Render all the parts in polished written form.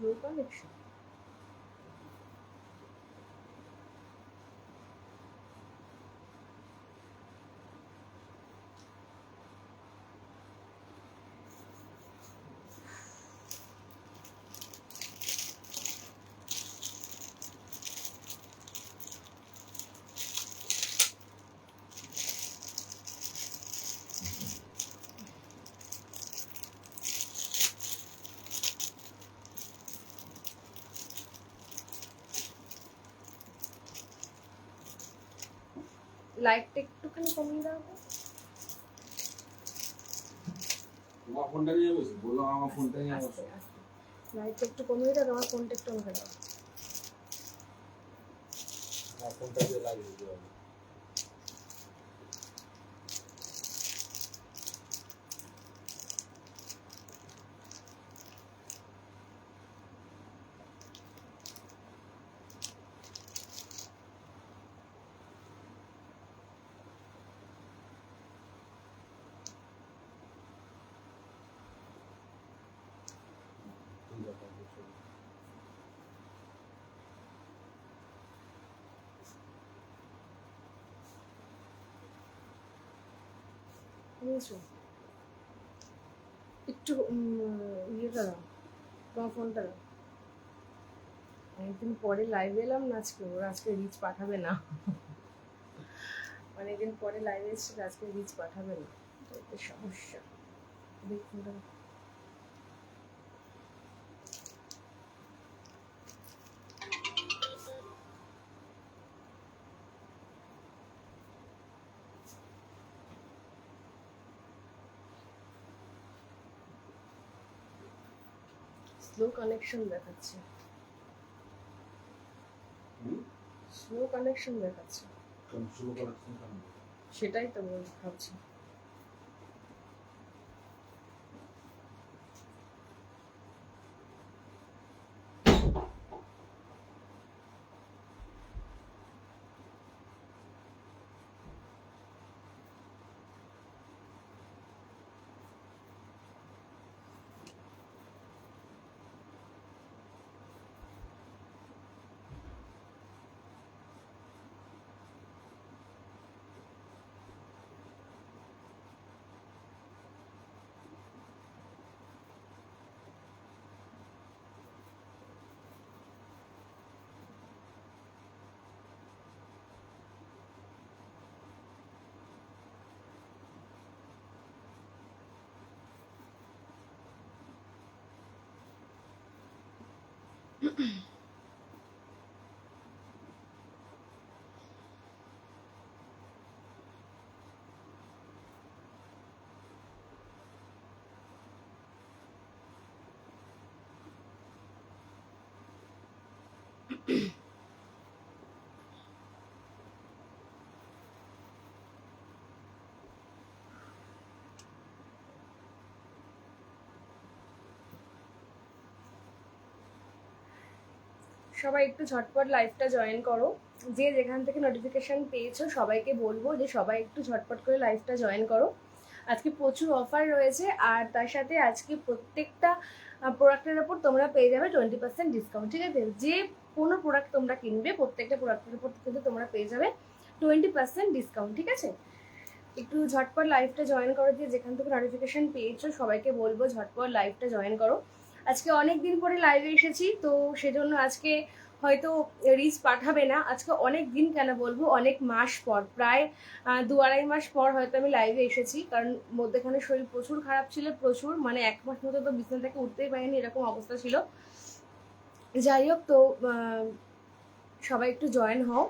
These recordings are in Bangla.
Slow connection. লাইটটা একটুখানি কমিয়ে দাও। তোমার ফোনটা নিয়ে বসে বলো, আমার ফোনটা নিয়ে বসে। লাইটটা একটু কমিয়ে দাও, তোমার ফোনটা একটু অন করে দাও। আমার ফোনটা দিয়ে লাগিয়ে দিতে হবে। বুঝছো? একটু ইয়েটা দাও, তোমার ফোনটা দাও। অনেকদিন পরে লাইভে এলাম না আজকে, ওরা আজকে রিচ পাঠাবে না। অনেকদিন পরে লাইভে এসেছি, আজকে রিচ পাঠাবে না, তো এটা সমস্যা। দেখ ফোনটা দাও। স্লো কানেকশন দেখাচ্ছে, স্লো কানেকশন দেখাচ্ছে। সেটাই তো ভাবছি। সবাই একটু ঝটপট লাইভটা জয়েন করো, যে যেখান থেকে নোটিফিকেশন পেয়েছো সবাইকে বলবো যে সবাই একটু ঝটপট করে লাইভটা জয়েন করো। আজকে প্রচুর অফার রয়েছে, আর তার সাথে আজকে প্রত্যেকটা প্রোডাক্টের ওপর তোমরা পেয়ে যাবে 20% ডিসকাউন্ট। ঠিক আছে, যে কোনো প্রোডাক্ট তোমরা কিনবে প্রত্যেকটা প্রোডাক্টের উপর কিন্তু তোমরা পেয়ে যাবে 20% ডিসকাউন্ট। ঠিক আছে, একটু ঝটপট লাইভটা জয়েন করো, দিয়ে যেখান থেকে নোটিফিকেশন পেয়েছো সবাইকে বলবো ঝটপট লাইভটা জয়েন করো। আজকে অনেক দিন পরে লাইভে এসেছি, তো সেজন্য আজকে হয়তো রিচ পাঠাবে না। আজকে অনেক দিন কেন বলবো, অনেক মাস পর, প্রায় 2-2.5 মাস পর হয়তো আমি লাইভে এসেছি, কারণ মধ্যেখানে শরীর প্রচুর খারাপ ছিল, প্রচুর, মানে 1 মাস মতো তো বিছানা থেকে উঠতেই পারিনি, এরকম অবস্থা ছিল। যাই হোক, তো সবাই একটু জয়েন হও,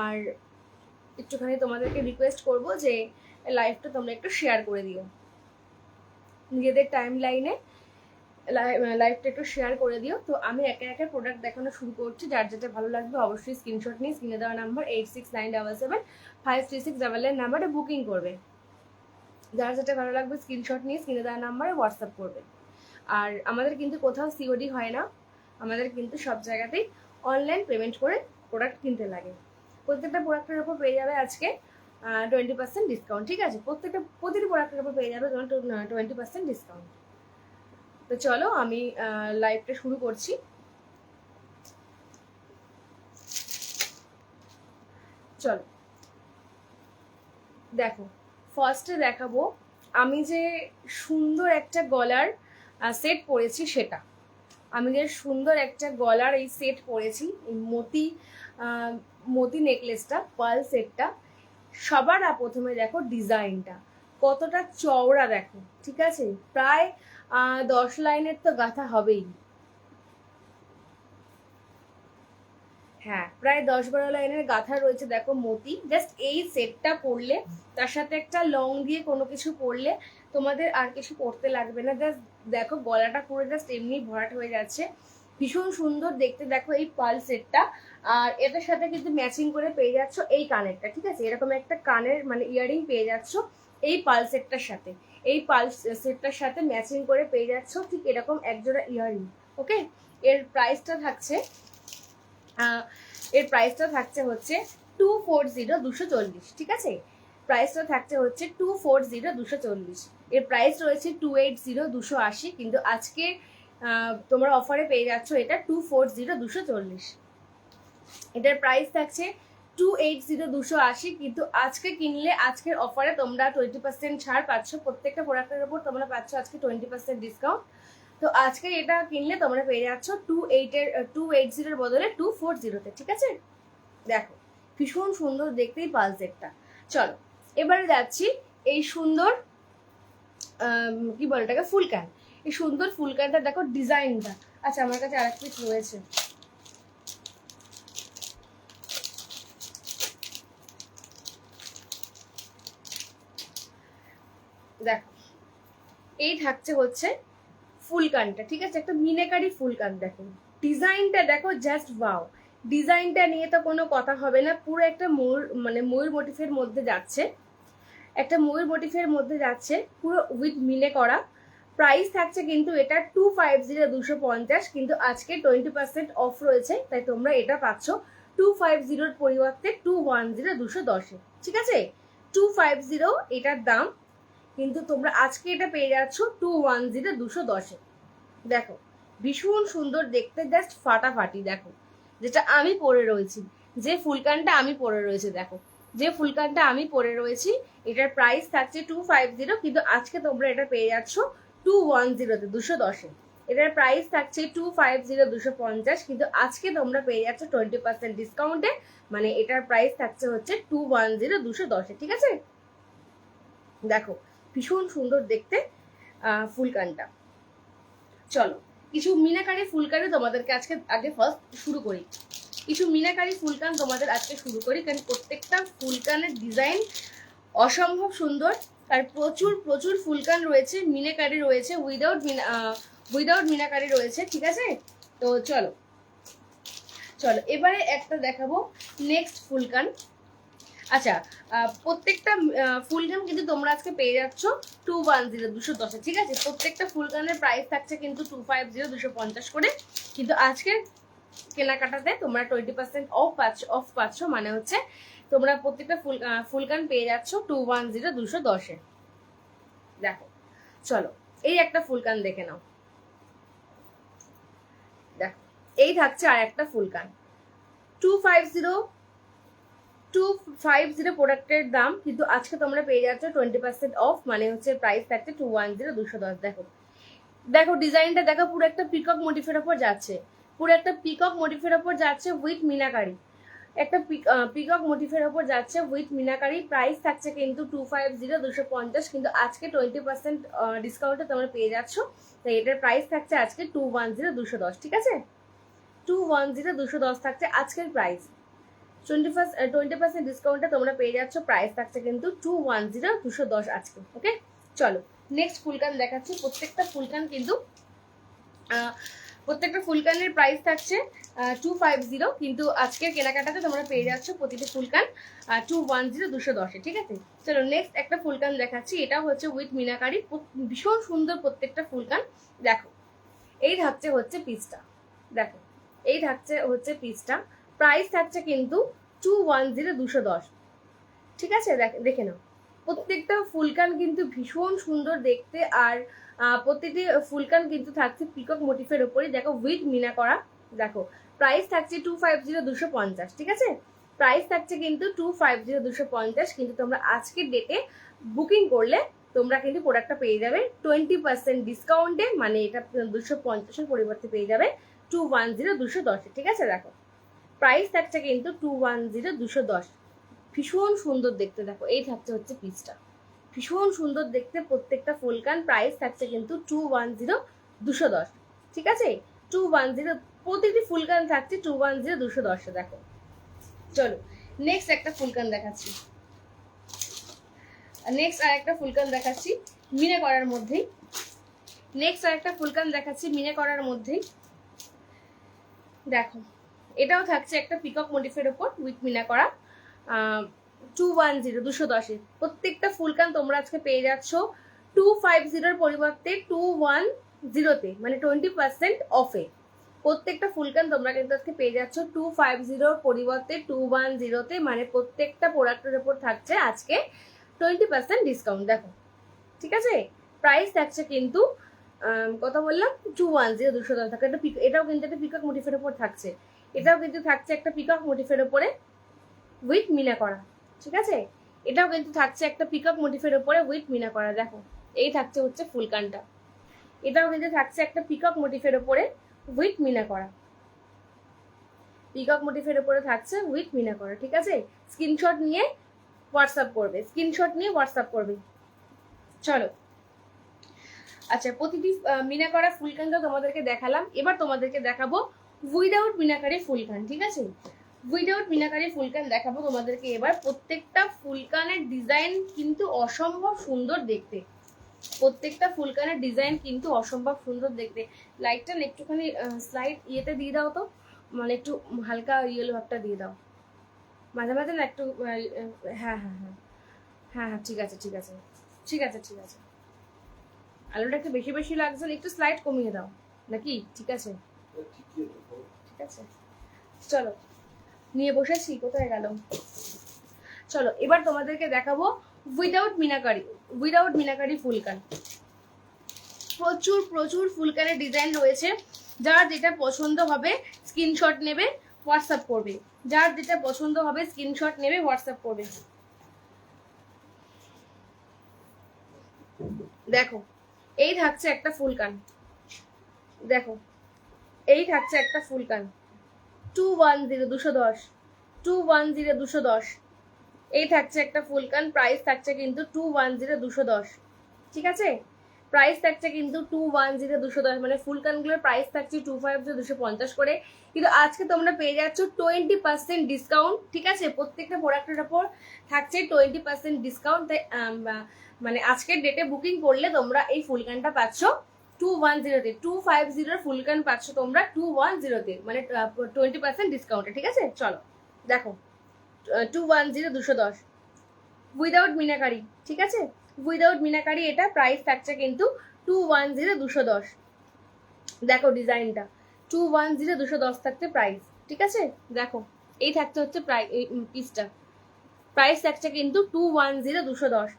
আর একটুখানি তোমাদেরকে রিকোয়েস্ট করব যে লাইভটা তোমরা একটু শেয়ার করে দিও নিজেদের টাইম লাইনে, লাইভটা একটু শেয়ার করে দিও। তো আমি একে একে প্রোডাক্ট দেখানো শুরু করছি, যার যেটা ভালো লাগবে অবশ্যই স্ক্রিনশট নিয়ে স্ক্রিনে দেওয়া নাম্বার 8697753699 নাম্বারে বুকিং করবে। যার যেটা ভালো লাগবে স্ক্রিনশট নিয়ে স্ক্রিনে দেওয়া নাম্বারে হোয়াটসঅ্যাপ করবে। আর আমাদের কিন্তু কোথাও সিওডি হয় না, আমাদের কিন্তু সব জায়গাতেই অনলাইন পেমেন্ট করে প্রোডাক্ট কিনতে লাগে। প্রত্যেকটা প্রোডাক্টের উপর পেয়ে যাবে আজকে 20% ডিসকাউন্ট। ঠিক আছে, প্রতিটি প্রোডাক্টের উপর পেয়ে যাবে 20% ডিসকাউন্ট। তো চলো আমি লাইভটা শুরু করছি। চলো দেখো, ফার্স্টে দেখাবো আমি যে সুন্দর একটা গলার সেট পরেছি সেটা। আমি যে সুন্দর একটা গলার এই সেট পরেছি, এই মতি নেকলেসটা, পার্ল সেটটা। সবার প্রথমে দেখো ডিজাইনটা কতটা চওড়া দেখো, ঠিক আছে? প্রায় 10 লাইনের তো গাঁথা হবেই। হ্যাঁ, প্রায় 10-12 লাইনের গাঁথা রয়েছে দেখো মতি। জাস্ট এই সেটটা পরলে, তার সাথে একটা লং দিয়ে কোনো কিছু পরলে তোমাদের আর কিছু পরতে লাগবে না। জাস্ট দেখো গলাটা পুরো জাস্ট এমনি ভরাট হয়ে যাচ্ছে, ভীষণ সুন্দর দেখতে। দেখো এই পার্ল সেটটা, আর এটার সাথে কিন্তু ম্যাচিং করে পেয়ে যাচ্ছ এই কানেরটা, ঠিক আছে? এরকম একটা কানের মানে ইয়ারিং পেয়ে যাচ্ছ এই পার্ল সেটটার সাথে। এই পার্ল সেটটার সাথে ম্যাচিং করে পেয়ে যাচ্ছ ঠিক এরকম একজোড়া ইয়ারিং। ওকে, এর প্রাইসটা থাকছে হচ্ছে 240 240, ঠিক আছে? প্রাইসটা থাকছে হচ্ছে 240 240। এর প্রাইস রয়েছে 280 280, কিন্তু আজকে তোমরা অফারে পেয়ে যাচ্ছ এটা 240 240। এটার প্রাইস থাকছে 280 280, কিন্তু আজকে কিনলে আজকের অফারে তোমরা 20% ছাড় পাচ্ছ। প্রত্যেকটা প্রোডাক্টের উপর তোমরা পাচ্ছ আজকে 20% ডিসকাউন্ট। তো আজকে এটা কিনলে তোমরা পেয়ে যাচ্ছ 280-এর বদলে 240-তে, ঠিক আছে? দেখো ভীষণ সুন্দর দেখতেই পার্ল সেটটা। চলো এবারে যাচ্ছি এই সুন্দর কি বলে এটাকে, ফুলকান। এই সুন্দর ফুলকানটা দেখো ডিজাইনটা। আচ্ছা, আমার কাছে আরেক পিস রয়েছে, দেখো। এই থাকছে হচ্ছে ফুলকানটা, ঠিক আছে? একটা মিনাকারি ফুলকান। দেখো ডিজাইনটা দেখো, জাস্ট ওয়াও। ডিজাইনটা নিয়ে তো কোনো কথা হবে না, পুরো একটা ময়ূর মোটিফের মধ্যে যাচ্ছে, একটা ময়ূর মোটিফের মধ্যে যাচ্ছে, পুরো উইথ মিলে করা। প্রাইস থাকছে কিন্তু এটা 250 250, কিন্তু আজকে 20% অফ রয়েছে, তাই তোমরা এটা পাচ্ছ 250-এর পরিবর্তে 210 210-এ, ঠিক আছে? 250 এটার দাম, কিন্তু তোমরা আজকে এটা পেয়ে যাচ্ছ 210 210-এ। দেখো ভীষণ সুন্দর দেখতে, জাস্ট ফাটাফাটি। দেখো যেটা আমি পরে রয়েছি, যে ফুলকানটা আমি পরে রয়েছে, দেখো যে ফুলকানটা আমি পরে রয়েছি, এটার প্রাইস থাকছে 250, কিন্তু আজকে তোমরা এটা পেয়ে যাচ্ছ 210-তে 210-এ। এটার প্রাইস থাকছে 250 250, কিন্তু আজকে তোমরা পেয়ে যাচ্ছ 20% ডিসকাউন্টে, মানে এটার প্রাইস থাকছে হচ্ছে 210 210-এ, ঠিক আছে? দেখো ভীষণ সুন্দর দেখতে ফুলকানটা। চলো কিছু মিনাকারি ফুলকানি তোমাদেরকে আজকে আগে ফার্স্ট শুরু করি। কিছু মিনাকারি ফুলকান তোমাদের আজকে শুরু করি, কারণ প্রত্যেকটা ফুলকানের ডিজাইন অসম্ভব সুন্দর। আর প্রচুর প্রচুর ফুলকান রয়েছে, মিনাকারি রয়েছে, উইদাউট মিনাকারি রয়েছে, ঠিক আছে? তো চলো চলো এবারে একটা দেখাবো নেক্সট ফুলকান। আচ্ছা, প্রত্যেকটা ফুলকান কিন্তু তোমরা আজকে পেয়ে যাচ্ছ 210 210-এ, ঠিক আছে? প্রত্যেকটা ফুলকানের প্রাইস থাকছে কিন্তু 250 250 করে, কিন্তু আজকের কেনাকাটাতে তোমরা 20% অফ পাচ্ছ, মানে হচ্ছে তোমরা প্রত্যেকটা ফুলকান পেয়ে যাচ্ছ 210 210-এ। দেখো চলো এই একটা ফুলকান দেখে নাও। দেখো এই থাকছে আর একটা ফুলকান, 250 প্রোডাক্টের দাম, কিন্তু আজকে তোমরা পেয়ে যাচ্ছ 20% অফ, মানে হচ্ছে প্রাইস থাকছে 210 210। দেখো দেখো ডিজাইনটা দেখো, পুরো একটা পিকক মোটিফের ওপর যাচ্ছে, পুরো একটা পিকক মোটিফের ওপর যাচ্ছে উইথ মিনাকারি। একটা পিকক মোটিফের ওপর যাচ্ছে উইথ মিনাকারি। প্রাইস থাকছে কিন্তু 250 250, কিন্তু আজকে 20% ডিসকাউন্টে তোমরা পেয়ে যাচ্ছ, তাই এটার প্রাইস থাকছে আজকে 210 210, ঠিক আছে? 210 210 থাকছে আজকের প্রাইস। 20% ডিসকাউন্টে তোমরা পেয়ে যাচ্ছ, প্রাইস থাকছে কিন্তু 210 210 আজকে। ওকে, চলো নেক্সট ফুলকান দেখাচ্ছি। প্রত্যেকটা ফুলকানের প্রাইস থাকছে 250, কিন্তু আজকের কেনাকাটাতে তোমরা পেয়ে যাচ্ছ প্রতিটি ফুলকান 210 210-এ, ঠিক আছে? চলো নেক্সট একটা ফুলকান দেখাচ্ছি, এটা হচ্ছে উইথ মিনাকারি, ভীষণ সুন্দর প্রত্যেকটা ফুলকান। দেখো এই থাকছে হচ্ছে পিসটা, দেখো এই থাকছে হচ্ছে পিসটা। প্রাইস থাকছে কিন্তু 210 210, ঠিক আছে? দেখে নাও প্রত্যেকটা ফুলকান কিন্তু ভীষণ সুন্দর দেখতে, আর প্রত্যেকটি ফুলকান কিন্তু থাকছে পিকক মোটিফের উপরে, দেখো উইথ মিনা করা। দেখো প্রাইস থাকছে 250 250, ঠিক আছে? প্রাইস থাকছে কিন্তু 250 250, কিন্তু তোমরা আজকের ডেটে বুকিং করলে তোমরা কিন্তু প্রোডাক্টটা পেয়ে যাবে 20% ডিসকাউন্টে, মানে এটা 250-এর পরিবর্তে পেয়ে যাবে 210 210, ঠিক আছে? দেখো প্রাইস থাকছে কিন্তু 210 210, ভীষণ সুন্দর দেখতে। দেখো এই থাকছে হচ্ছে পিসটা, ভীষণ সুন্দর দেখতে প্রত্যেকটা ফুলকান। প্রাইস থাকছে কিন্তু 210 210, ঠিক আছে? 210 প্রত্যেকটি ফুলকান থাকছে 210 210। দেখো চলো নেক্সট একটা ফুলকান দেখাচ্ছি, নেক্সট আর একটা ফুলকান দেখাচ্ছি মিনে করার মধ্যেই, নেক্সট আর একটা ফুলকান দেখাচ্ছি মিনে করার মধ্যেই। দেখো এটাও থাকছে একটা পিকক মোটিফের ওপর উইথ মিনা করা, 210 210। প্রত্যেকটা ফুলকান তোমরা আজকে পেয়ে যাচ্ছ 250-এর পরিবর্তে 210-তে, মানে 20% অফে। প্রত্যেকটা ফুলকান তোমরা কিন্তু আজকে পেয়ে যাচ্ছ 250-র পরিবর্তে 210-তে, মানে প্রত্যেকটা প্রোডাক্টের উপর থাকছে আজকে 20% ডিসকাউন্ট। দেখো ঠিক আছে? প্রাইস থাকছে কিন্তু কত বললাম, 210 210 টাকা। এটাও কিন্তু একটা পিকক মোটিফের উপর থাকছে, এটাও কিন্তু থাকছে একটা পিকক মোটিফের উপরে উইথ মিনা করা, ঠিক আছে? এটাও কিন্তু থাকছে একটা পিকক মোটিফের উপরে উইথ মিনা করা। দেখো এই থাকছে হচ্ছে ফুলকানটা, এটাও কিন্তু থাকছে একটা পিকক মোটিফের উপরে উইথ মিনা করা, পিকক মোটিফের উপরে থাকছে উইথ মিনা করা, ঠিক আছে? স্ক্রিনশট নিয়ে হোয়াটসঅ্যাপ করবে, স্ক্রিনশট নিয়ে হোয়াটসঅ্যাপ করবে। চলো আচ্ছা, প্রতিটি মিনা করা ফুলকানটা তোমাদেরকে দেখালাম, এবার তোমাদেরকে দেখাবো উইদাউট মিনাকারি ফুলকান, ঠিক আছে? উইদাউট মিনাকারি ফুলকান দেখাবো তোমাদেরকে এবার। প্রত্যেকটা ফুলকানের ডিজাইন কিন্তু অসম্ভব সুন্দর দেখতে, প্রত্যেকটা ফুলকানের ডিজাইন কিন্তু অসম্ভব সুন্দর দেখতে। লাইটটা একটুখানি স্লাইড ইয়েতে দিয়ে দাও তো, মানে একটু হালকা ইয়েলো ভাবটা দিয়ে দাও মাঝে মাঝে না একটু। হ্যাঁ হ্যাঁ হ্যাঁ হ্যাঁ হ্যাঁ, ঠিক আছে ঠিক আছে ঠিক আছে ঠিক আছে। আলোটা একটু বেশি বেশি লাগছে, একটু স্লাইড কমিয়ে দাও নাকি? ঠিক আছে ঠিক আছে। চলো নিয়ে বসেছি, কোথায় গেল? চলো এবার তোমাদেরকে দেখাবো উইদাউট মিনাকারি, উইদাউট মিনাকারি ফুলকান। প্রচুর প্রচুর ফুলকানের ডিজাইন রয়েছে, যার যেটা পছন্দ হবে স্ক্রিনশট নেবে হোয়াটসঅ্যাপ করবে, যার যেটা পছন্দ হবে স্ক্রিনশট নেবে হোয়াটসঅ্যাপ করবে। দেখো এই থাকছে একটা ফুলকান, দেখো এই থাকছে একটা ফুলকান 210 210, 210 210। এই থাকছে একটা ফুলকান, প্রাইস থাকছে কিন্তু 210 210, ঠিক আছে? প্রাইস থাকছে কিন্তু 210 210, মানে ফুলকানগুলোর প্রাইস থাকছে 250 250 করে, কিন্তু আজকে তোমরা পেয়ে যাচ্ছ 20% ডিসকাউন্ট, ঠিক আছে? প্রত্যেকটা প্রোডাক্টের উপর থাকছে 20% ডিসকাউন্ট। তাই মানে আজকের ডেটে বুকিং করলে তোমরা এই ফুলকানটা পাচ্ছ 210-তে, 250-র ফুলকান পাচ্ছ তোমরা 210-তে, মানে 20% ডিসকাউন্টে, ঠিক আছে? চলো দেখো 210 210 উইদাউট মিনাকারি, ঠিক আছে? উইদাউট মিনাকারি এটা প্রাইস থাকছে কিন্তু 210 210। দেখো ডিজাইনটা 210 210 থাকছে প্রাইস, ঠিক আছে? দেখো এই থাকছে হচ্ছে পিসটা, প্রাইস থাকছে কিন্তু 210 210।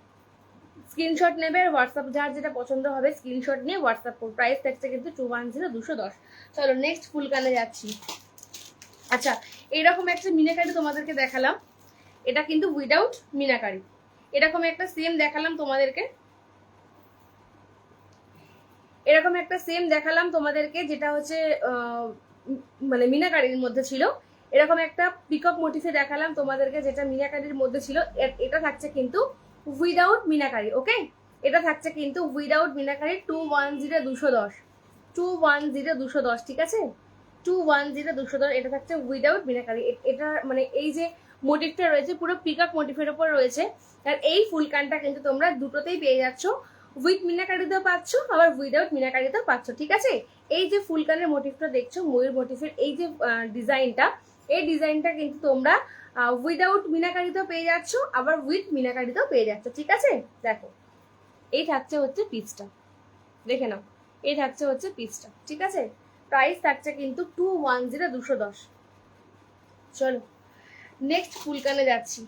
স্ক্রিনশট নেবে আর হোয়াটসঅ্যাপ, যার যেটা পছন্দ হবে স্ক্রিনশট নিয়ে হোয়াটসঅ্যাপ করো। প্রাইস থাকছে কিন্তু 210 210। চলো নেক্সট ফুলকানে যাচ্ছি। আচ্ছা এইরকম একটা মিনাকারি তোমাদেরকে দেখালাম, এটা কিন্তু উইদাউট মিনাকারি। এরকম একটা সেম দেখালাম তোমাদেরকে, এরকম একটা সেম দেখালাম তোমাদেরকে, যেটা হচ্ছে মানে মিনাকারির মধ্যে ছিল। এরকম একটা পিকক মোটিফে দেখালাম তোমাদেরকে, যেটা মিনাকারির মধ্যে ছিল। এটা থাকছে কিন্তু উইদাউট মিনাকারি, ওকে? এটা থাকছে কিন্তু উইদাউট মিনাকারি 210 210, 210 210, ঠিক আছে? 210 210, এটা থাকছে উইদাউট মিনাকারি। এটা মানে এই যে মোটিভটা রয়েছে পুরো পিকক মোটিভের উপর রয়েছে, আর এই ফুলকানটা কিন্তু তোমরা দুটোতেই পেয়ে যাচ্ছ, উইথ মিনাকারিতেও পাচ্ছ আবার উইদাউট মিনাকারিতেও পাচ্ছ, ঠিক আছে? এই যে ফুলকানের মোটিভটা দেখছো, ময়ূর মোটিভের এই যে ডিজাইনটা, এই ডিজাইনটা কিন্তু তোমরা উইদাউট মিনাকারিতেও পেয়ে যাচ্ছ আবার উইথ মিনাকারিতেও পেয়ে যাচ্ছ, ঠিক আছে? দেখো এই থাকছে হচ্ছে পিসটা, দেখে নাও, এই থাকছে হচ্ছে পিসটা, ঠিক আছে? প্রাইস থাকছে কিন্তু 210 210। চলো নেক্সট ফুলকানে যাচ্ছি।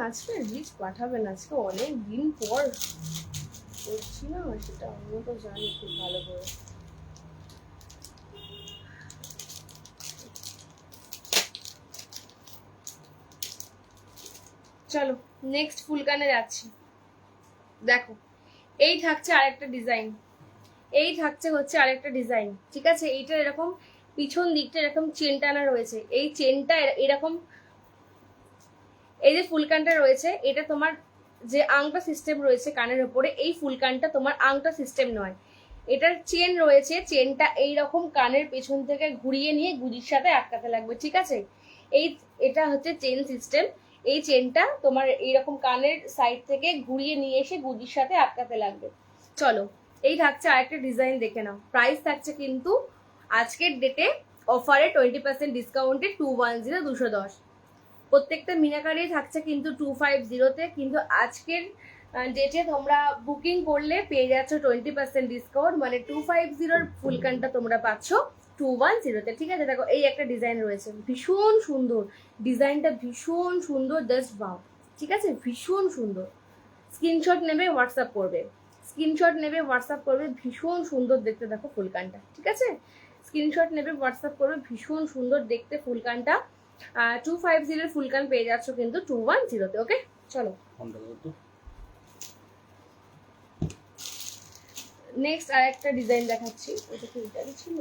আজকে রিচ পাঠাবেন, আজকে অনেক দিন পর করছি না, সেটা আমিও তো জানি খুব ভালো করে। চলো নেক্সট ফুলকানে যাচ্ছি। দেখো এই থাকছে আরেকটা ডিজাইন, এই থাকছে হচ্ছে আরেকটা ডিজাইন, ঠিক আছে। এইটা এরকম পিছন দিকটা এরকম চেন টানা রয়েছে, এই চেনটা এরকম, এই যে ফুলকানটা রয়েছে এটা তোমার যে আংটা সিস্টেম রয়েছে কানের উপরে, এই ফুলকানটা তোমার আংটা সিস্টেম নয়, এটার চেন রয়েছে, চেনটা এইরকম কানের পেছন থেকে ঘুরিয়ে নিয়ে গুজির সাথে আটকাতে লাগবে, ঠিক আছে। এই এটা হচ্ছে চেন সিস্টেম, এই চেনটা তোমার এইরকম কানের সাইড থেকে ঘুরিয়ে নিয়ে এসে গুজির সাথে আটকাতে লাগবে। চলো এই থাকছে আরেকটা ডিজাইন, দেখে নাও। প্রাইস থাকছে কিন্তু আজকের ডেটে অফারে 20% ডিসকাউন্টে 210 210, প্রত্যেকটা মিনাকারি থাকছে কিন্তু 250-তে, কিন্তু আজকের ডেটে তোমরা বুকিং করলে পেয়ে যাচ্ছ 20% ডিসকাউন্ট, মানে 250-র ফুলকানটা তোমরা পাচ্ছ 210-তে, ঠিক আছে। দেখো এই একটা ডিজাইন রয়েছে, ভীষণ সুন্দর ডিজাইনটা, ভীষণ সুন্দর, জাস্ট ওয়াও, ঠিক আছে, ভীষণ সুন্দর। স্ক্রিনশট নেবে হোয়াটসঅ্যাপ করবে, স্ক্রিনশট নেবে হোয়াটসঅ্যাপ করবে, ভীষণ সুন্দর দেখতে দেখো ফুলকানটা, ঠিক আছে। স্ক্রিনশট নেবে হোয়াটসঅ্যাপ করবে, ভীষণ সুন্দর দেখতে ফুলকানটা। 250-এর ফুলকান পেয়ে যাচ্ছ কিন্তু 210-তে, ওকে। চলো নেক্সট আর একটা ডিজাইন দেখাচ্ছি, এটা কি এটাই ছিল?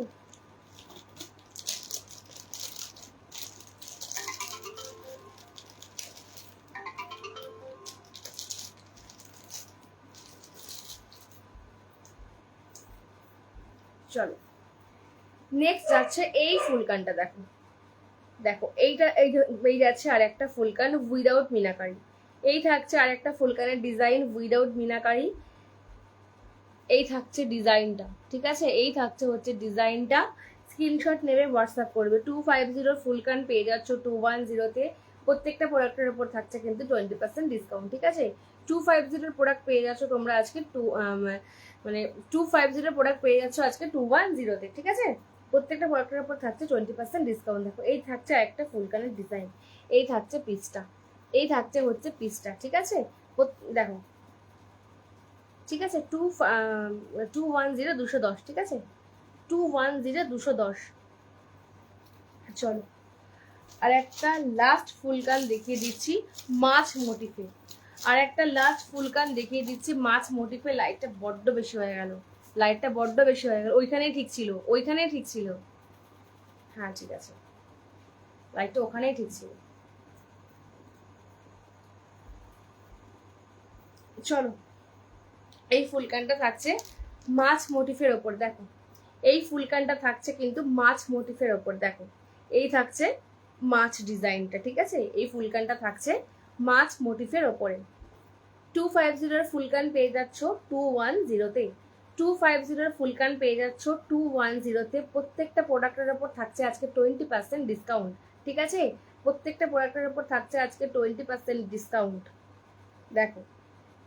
চলো নেক্সট যাচ্ছে এই ফুলকানটা, দেখো দেখো এইটা, এই যাচ্ছে আর একটা ফুলকান উইদাউট মিনাকারি, এই থাকছে আর একটা ফুলকানের ডিজাইন উইদাউট মিনাকারি, এই থাকছে ডিজাইনটা, ঠিক আছে, এই থাকছে হচ্ছে ডিজাইনটা। স্ক্রিনশট নেবে হোয়াটসঅ্যাপ করবে। 250 ফুলকান পেয়ে যাচ্ছ 210-তে, প্রত্যেকটা প্রোডাক্টের উপর থাকছে কিন্তু 20% ডিসকাউন্ট, ঠিক আছে। 250-এর প্রোডাক্ট পেয়ে যাচ্ছ তোমরা আজকে মানে 250-এর প্রোডাক্ট পেয়ে যাচ্ছ আজকে 210-তে, ঠিক আছে। প্রত্যেকটা প্রোডাক্টের উপর থাকছে 20% ডিসকাউন্ট। দেখো এই থাকছে একটা ফুলকানের ডিজাইন, এই থাকছে পিসটা, এই থাকছে হচ্ছে পিসটা, ঠিক আছে। দেখো ঠিক আছে, 210 210, ঠিক আছে, 210 210। চলো আর একটা লাস্ট ফুলকান দেখিয়ে দিচ্ছি মাছ মোটিফে, আর একটা লাস্ট ফুলকান দেখিয়ে দিচ্ছি মাছ মোটিফে। লাইটটা বড্ড বেশি হয়ে গেল, লাইটটা বড্ড বেশি হয়ে গেল, ওইখানেই ঠিক ছিল, ওইখানেই ঠিক ছিল, হ্যাঁ ঠিক আছে, লাইটটা ওখানেই ঠিক ছিল। চলো এই ফুলকানটা থাকছে মাছ মোটিফের ওপর, দেখো এই ফুলকানটা থাকছে কিন্তু মাছ মোটিফের ওপর, দেখো এই থাকছে মাছ ডিজাইনটা, ঠিক আছে। এই ফুলকানটা থাকছে মাছ মোটিফের ওপরে। 250-এর ফুলকান পেয়ে যাচ্ছ 210-তে, 250-এর ফুলকান পেয়ে যাচ্ছ 210-তে। প্রত্যেকটা প্রোডাক্টের ওপর থাকছে আজকে 20% ডিসকাউন্ট, ঠিক আছে। প্রত্যেকটা প্রোডাক্টের ওপর থাকছে আজকে 20% ডিসকাউন্ট, দেখো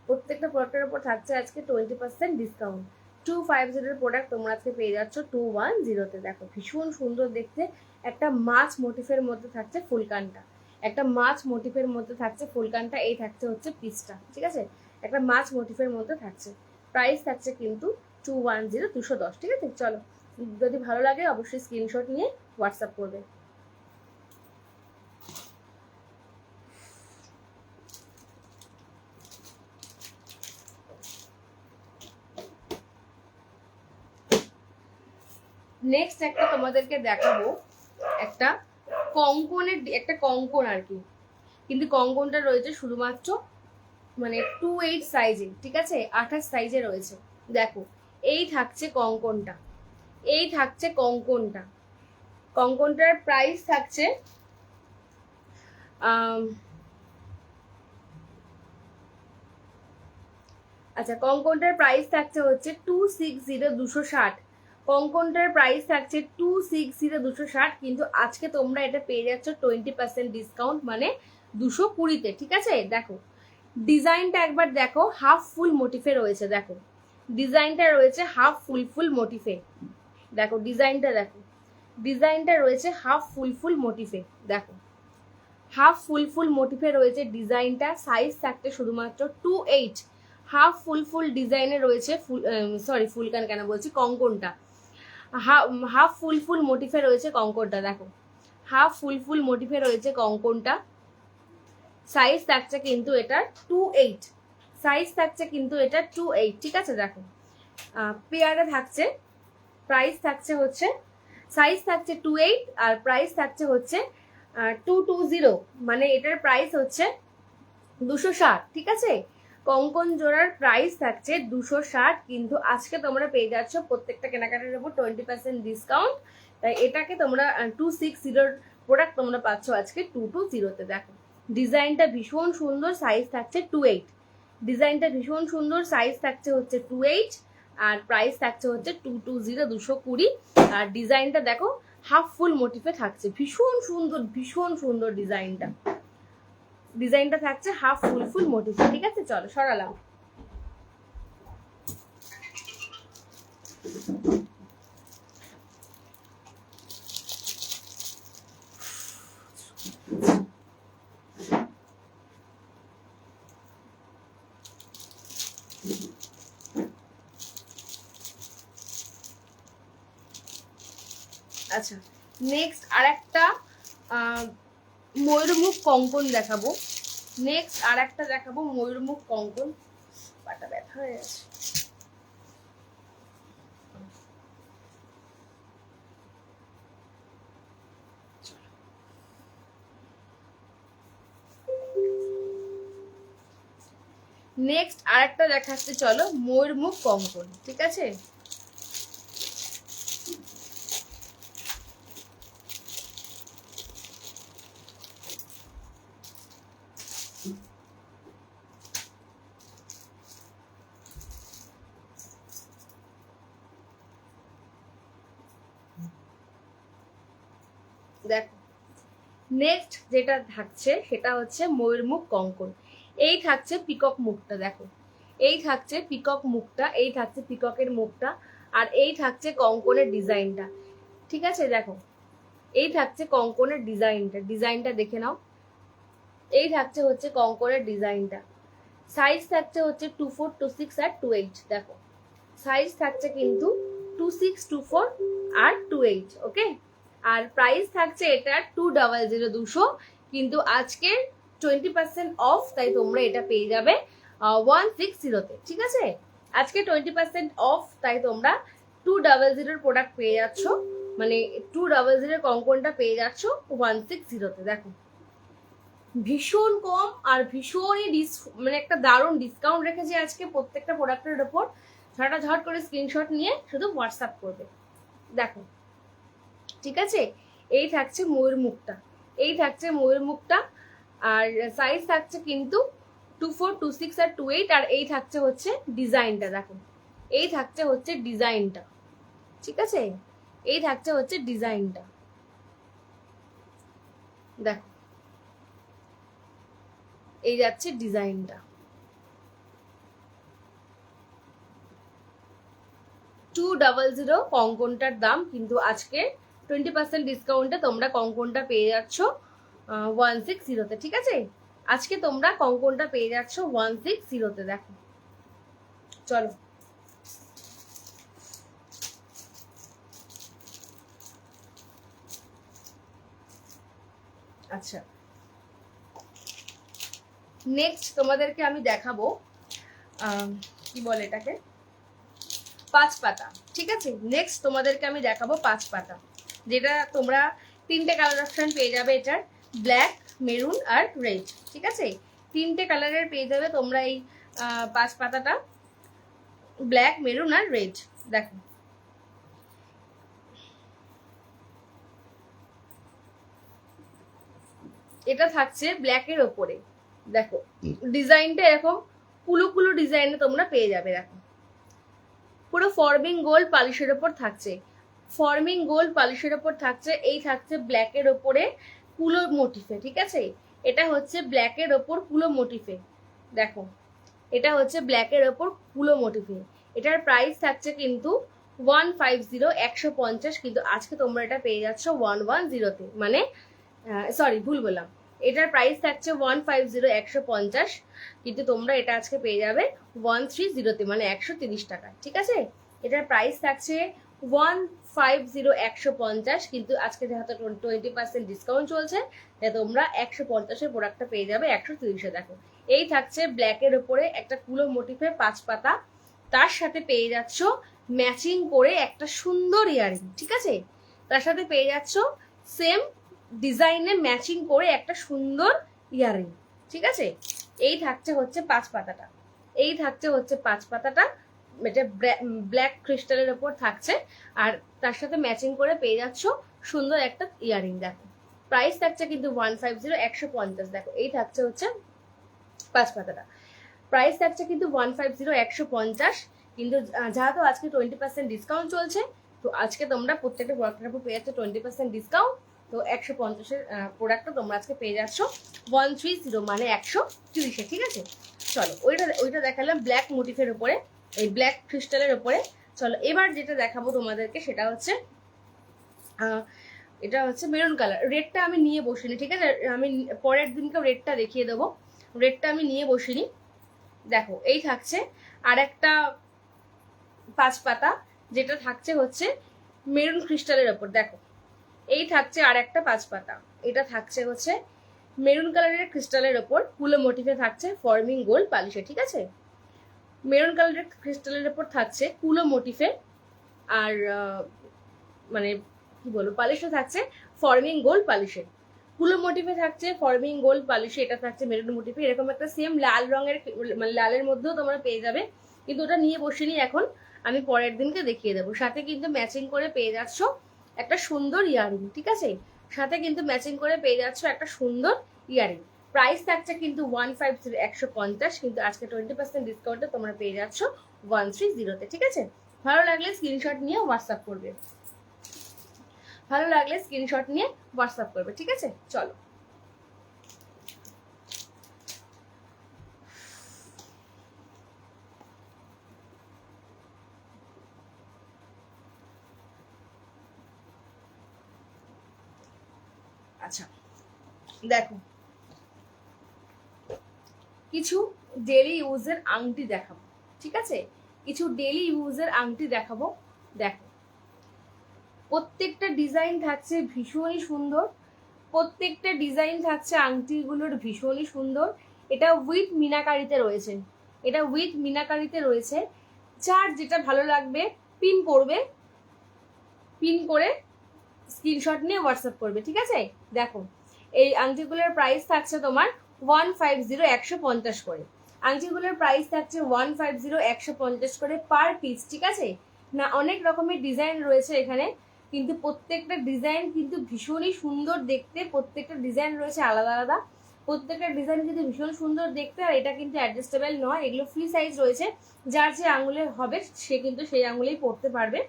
প্রত্যেকটা প্রোডাক্টের উপর থাকছে আজকে 20% ডিসকাউন্ট। 250-এর প্রোডাক্ট তোমরা আজকে পেয়ে যাচ্ছ 210-তে। দেখো ভীষণ সুন্দর দেখতে, একটা মাছ মোটিফের মধ্যে থাকছে ফুলকানটা, একটা মাছ মোটিফের মধ্যে থাকছে ফুলকানটা, এই থাকছে হচ্ছে পিসটা, ঠিক আছে, একটা মাছ মোটিফের মধ্যে থাকছে। প্রাইস থাকছে কিন্তু 210 210, ঠিক আছে। চলো যদি ভালো লাগে অবশ্যই স্ক্রিনশট নিয়ে হোয়াটসঅ্যাপ করবে। নেক্সট একটা তোমাদেরকে দেখাবো, একটা কঙ্কনের, একটা কঙ্কন আর কি, কিন্তু কঙ্কনটা রয়েছে শুধুমাত্র মানে 28 সাইজে, ঠিক আছে, 28 সাইজে রয়েছে। দেখো এই থাকছে কঙ্কনটা, এই থাকছে কঙ্কনটা, কঙ্কনটার প্রাইস থাকছে আচ্ছা কঙ্কনটার প্রাইস থাকছে হচ্ছে 260 260, কঙ্কনটার প্রাইস থাকছে 260 260, কিন্তু আজকে তোমরা এটা পেয়ে যাচ্ছ 20% ডিসকাউন্ট, মানে 220-তে, ঠিক আছে। দেখো ডিজাইনটা একবার দেখো, হাফ ফুল মোটিফে রয়েছে, দেখো ডিজাইনটা রয়েছে হাফ ফুল মোটিফে, দেখো ডিজাইনটা দেখো, ডিজাইনটা রয়েছে হাফ ফুল মোটিফে, দেখো হাফ ফুল মোটিফে রয়েছে ডিজাইনটা, সাইজ থাকছে শুধুমাত্র 28। হাফ ফুল ডিজাইনে রয়েছে ফুলকান কেন বলছি, কঙ্কনটা হাফ ফুল মোটিফে রয়েছে কঙ্কনটা, দেখো হাফ ফুল মোটিফে রয়েছে কঙ্কনটা। সাইজ থাকছে কিন্তু এটা 28, সাইজ থাকছে কিন্তু এটা 28, ঠিক আছে। দেখো পেয়ারে থাকছে, প্রাইস থাকছে হচ্ছে, সাইজ থাকছে 28 আর প্রাইস থাকছে হচ্ছে 220, মানে এটার প্রাইস হচ্ছে 260, ঠিক আছে। কঙ্কন জোড়ার প্রাইস থাকছে 260, কিন্তু আজকে তোমরা পেয়ে যাচ্ছ প্রত্যেকটা কেনাকাটার উপর 20% ডিসকাউন্ট, তাই এটাকে তোমরা 260 প্রোডাক্ট তোমরা পাচ্ছ আজকে 220-তে। দেখো ডিজাইনটা ভীষণ সুন্দর, সাইজ থাকছে 28, ডিজাইনটা ভীষণ সুন্দর, সাইজ থাকছে হচ্ছে 28 আর প্রাইস থাকছে হচ্ছে 220, 220। আর ডিজাইনটা দেখো হাফ ফুল মোটিফে থাকছে, ভীষণ সুন্দর ডিজাইনটা থাকছে হাফ ফুল মোটিফে, ঠিক আছে। চলো সরালাম। আচ্ছা, নেক্সট আর একটা ময়ূরমুখ কঙ্কন দেখাবো, ময়ূরমুখ কঙ্কন। পাটা ব্যথা হয়ে গেছে। নেক্সট আর একটা দেখাচ্ছে, চলো ময়ূরমুখ কঙ্কন, ঠিক আছে। দেখো নেক্সট যেটা থাকছে সেটা হচ্ছে ময়ূরমুখ কঙ্কন। এই থাকছে পিকক মুখটা, দেখো এই থাকছে পিকক মুখটা, এই থাকছে পিককের মুখটা, আর এই থাকছে কঙ্কনের ডিজাইনটা, ঠিক আছে। দেখো এই থাকছে কঙ্কনের ডিজাইনটা দেখে নাও, এই থাকছে হচ্ছে কঙ্কনের ডিজাইনটা। সাইজ থাকছে হচ্ছে 24, 26 আর 28, দেখো সাইজ থাকছে কিন্তু 26, 24 আর 28, ওকে। আর প্রাইস থাকছে এটা 200, 200, কিন্তু আজকে 20% অফ, তাই তোমরা এটা পেয়ে যাবে 160-তে, ঠিক আছে। আজকে 20% অফ, তাই তোমরা 200 প্রোডাক্ট পেয়ে যাচ্ছ, মানে 200 কঙ্কনটা পেয়ে যাচ্ছ 160-তে। দেখো ভীষণ কম আর ভীষণই মানে একটা দারুণ ডিসকাউন্ট রেখেছি আজকে প্রত্যেকটা প্রোডাক্টের উপর। ঝট করে স্ক্রিনশট নিয়ে শুধু হোয়াটসঅ্যাপ করবে। দেখো ঠিক আছে, এই থাকছে ময়ূরমুখটা, আর সাইজ থাকছে কিন্তু 24, 26 আর 28, আর এই থাকছে হচ্ছে ডিজাইনটা। দেখো এই থাকছে হচ্ছে ডিজাইনটা, ঠিক আছে, এই থাকছে হচ্ছে ডিজাইনটা। দেখো এই যাচ্ছে ডিজাইনটা, 200 কঙ্কনটার দাম, কিন্তু আজকে 20% ডিসকাউন্টে তোমরা কঙ্কনটা পেয়ে যাচ্ছ 160-তে, ঠিক আছে। আজকে তোমরা কঙ্কনটা পেয়ে যাচ্ছ 160-তে। দেখো চলো আচ্ছা, নেক্সট তোমাদেরকে আমি দেখাবো কি বলে এটাকে, 5 পাতা, ঠিক আছে। নেক্সট তোমাদেরকে আমি দেখাবো 5 পাতা, যেটা তোমরা 3টে কালার অপশন পেয়ে যাবে এটার, ব্ল্যাক, মেরুন আর রেড, ঠিক আছে। 3টে কালারের পেয়ে যাবে তোমরা এই 5 পাতাটা, ব্ল্যাক, মেরুন আর রেড। দেখো এটা থাকছে ব্ল্যাকের ওপরে, দেখো ডিজাইনটা এরকম কুলো ডিজাইনে তোমরা পেয়ে যাবে। দেখো পুরো ফর্মিং গোল্ড পলিশের ওপর থাকছে, এই থাকছে ব্ল্যাকের ওপরে কুলো মোটিফে, ঠিক আছে। এটা হচ্ছে ব্ল্যাকের ওপর কুলো মোটিফে, দেখো এটা হচ্ছে ব্ল্যাকের ওপর কুলো মোটিফে। এটার প্রাইস থাকছে কিন্তু 150, 150, কিন্তু আজকে তোমরা এটা পেয়ে যাচ্ছ 110-তে, মানে সরি ভুল বললাম, এটার প্রাইস থাকছে 150 150, কিন্তু তোমরা এটা আজকে পেয়ে যাবে 130 মানে 130 টাকা, ঠিক আছে। এটার প্রাইস থাকছে 150 150, কিন্তু আজকে যেহেতু 20% ডিসকাউন্ট চলছে তাই তোমরা 150-এর প্রোডাক্টটা পেয়ে যাবে 130-এ। দেখো এই থাকছে ব্ল্যাকের উপরে একটা কুলো মোটিফের 5 পাতা, তার সাথে পেয়ে যাচ্ছ ম্যাচিং করে একটা সুন্দর ইয়ারিং, ঠিক আছে। তার সাথে পেয়ে যাচ্ছ সেম ডিজাইনে ম্যাচিং করে একটা সুন্দর ইয়ারিং, ঠিক আছে। এই থাকছে হচ্ছে 5 পাতাটা, এই থাকছে হচ্ছে 5 পাতাটা, এটা ব্ল্যাক ক্রিস্টালের ওপর থাকছে, আর তার সাথে ম্যাচিং করে পেয়ে যাচ্ছ সুন্দর একটা ইয়ারিং। দেখো প্রাইস থাকছে কিন্তু 150 150। দেখো এই থাকছে হচ্ছে 5 পাতাটা, প্রাইস থাকছে কিন্তু 150 150, কিন্তু যেহেতু আজকে 20% ডিসকাউন্ট চলছে তো আজকে তোমরা প্রত্যেকটা প্রোডাক্টের উপর পেয়ে যাচ্ছ 20% ডিসকাউন্ট। তো 150-এর প্রোডাক্টটা তোমরা আজকে পেয়ে যাচ্ছ 130 মানে 130-এ, ঠিক আছে। চলো ওইটা দেখালাম ব্ল্যাক মোটিফের উপরে, এই ব্ল্যাক ক্রিস্টালের উপরে। চলো এবার যেটা দেখাবো তোমাদেরকে সেটা হচ্ছে এটা হচ্ছে মেরুন কালার। রেডটা আমি নিয়ে বসিনি, ঠিক আছে, আমি পরের দিনকে রেডটা দেখিয়ে দেবো, রেডটা আমি নিয়ে বসিনি। দেখো এই থাকছে আর একটা 5 পাতা, যেটা থাকছে হচ্ছে মেরুন ক্রিস্টালের ওপর। দেখো এই থাকছে আর একটা 5 পাতা, এটা থাকছে হচ্ছে মেরুন কালারের ক্রিস্টালের ওপর, কুলো মোটিভে থাকছে ফর্মিং গোল্ড পালিশে, ঠিক আছে। মেরুন কালারের ক্রিস্টালের ওপর থাকছে কুলো মোটিভে, আর মানে কি বলবো পালিশে থাকছে ফর্মিং গোল্ড পালিশে। কুলো মোটিভে থাকছে ফর্মিং গোল্ড পালিশে, এটা থাকছে মেরুন মোটিভে। এরকম একটা সেম লাল রঙের, মানে লালের মধ্যেও তোমরা পেয়ে যাবে, কিন্তু ওটা নিয়ে বসিনি এখন, আমি পরের দিনকে দেখিয়ে দেবো। সাথে কিন্তু ম্যাচিং করে পেয়ে যাচ্ছ একটা সুন্দর ইয়ারিং, ঠিক আছে, সাথে কিন্তু ম্যাচিং করে পেয়ে যাচ্ছ একটা সুন্দর ইয়ারিং। প্রাইস থাকছে কিন্তু 150 150, কিন্তু আজকে 20% ডিসকাউন্টে তোমরা পেয়ে যাচ্ছ 130-তে, ঠিক আছে। ভালো লাগলে স্ক্রিনশট নিয়ে হোয়াটসঅ্যাপ করবে, ভালো লাগলে স্ক্রিনশট নিয়ে হোয়াটসঅ্যাপ করবে, ঠিক আছে। চলো আচ্ছা দেখো কিছু ডেলি ইউজের আংটি দেখাবো, ঠিক আছে, কিছু ডেলি ইউজের আংটি দেখাবো। দেখো প্রত্যেকটা ডিজাইন থাকছে ভীষণই সুন্দর, প্রত্যেকটা ডিজাইন থাকছে আংটিগুলোর ভীষণই সুন্দর। এটা উইথ মিনাকারিতে রয়েছে, এটা উইথ মিনাকারিতে রয়েছে। যার যেটা ভালো লাগবে পিন করবে, পিন করে স্ক্রিনশট নিয়ে হোয়াটসঅ্যাপ করবে, ঠিক আছে। দেখো এই আংটিগুলোর প্রাইস থাকছে তোমার 150 150 করে, আংটিগুলোর প্রাইস থাকছে 150 150 করে পার পিস, ঠিক আছে। না অনেক রকমের ডিজাইন রয়েছে এখানে, কিন্তু প্রত্যেকটা ডিজাইন কিন্তু ভীষণই সুন্দর দেখতে, প্রত্যেকটা ডিজাইন রয়েছে আলাদা আলাদা, প্রত্যেকটা ডিজাইন কিন্তু ভীষণ সুন্দর দেখতে। আর এটা কিন্তু অ্যাডজাস্টেবল নয়, এগুলো ফ্রি সাইজ রয়েছে, যার যে আঙুলের হবে সে কিন্তু সেই আঙুলেই পরতে পারবে।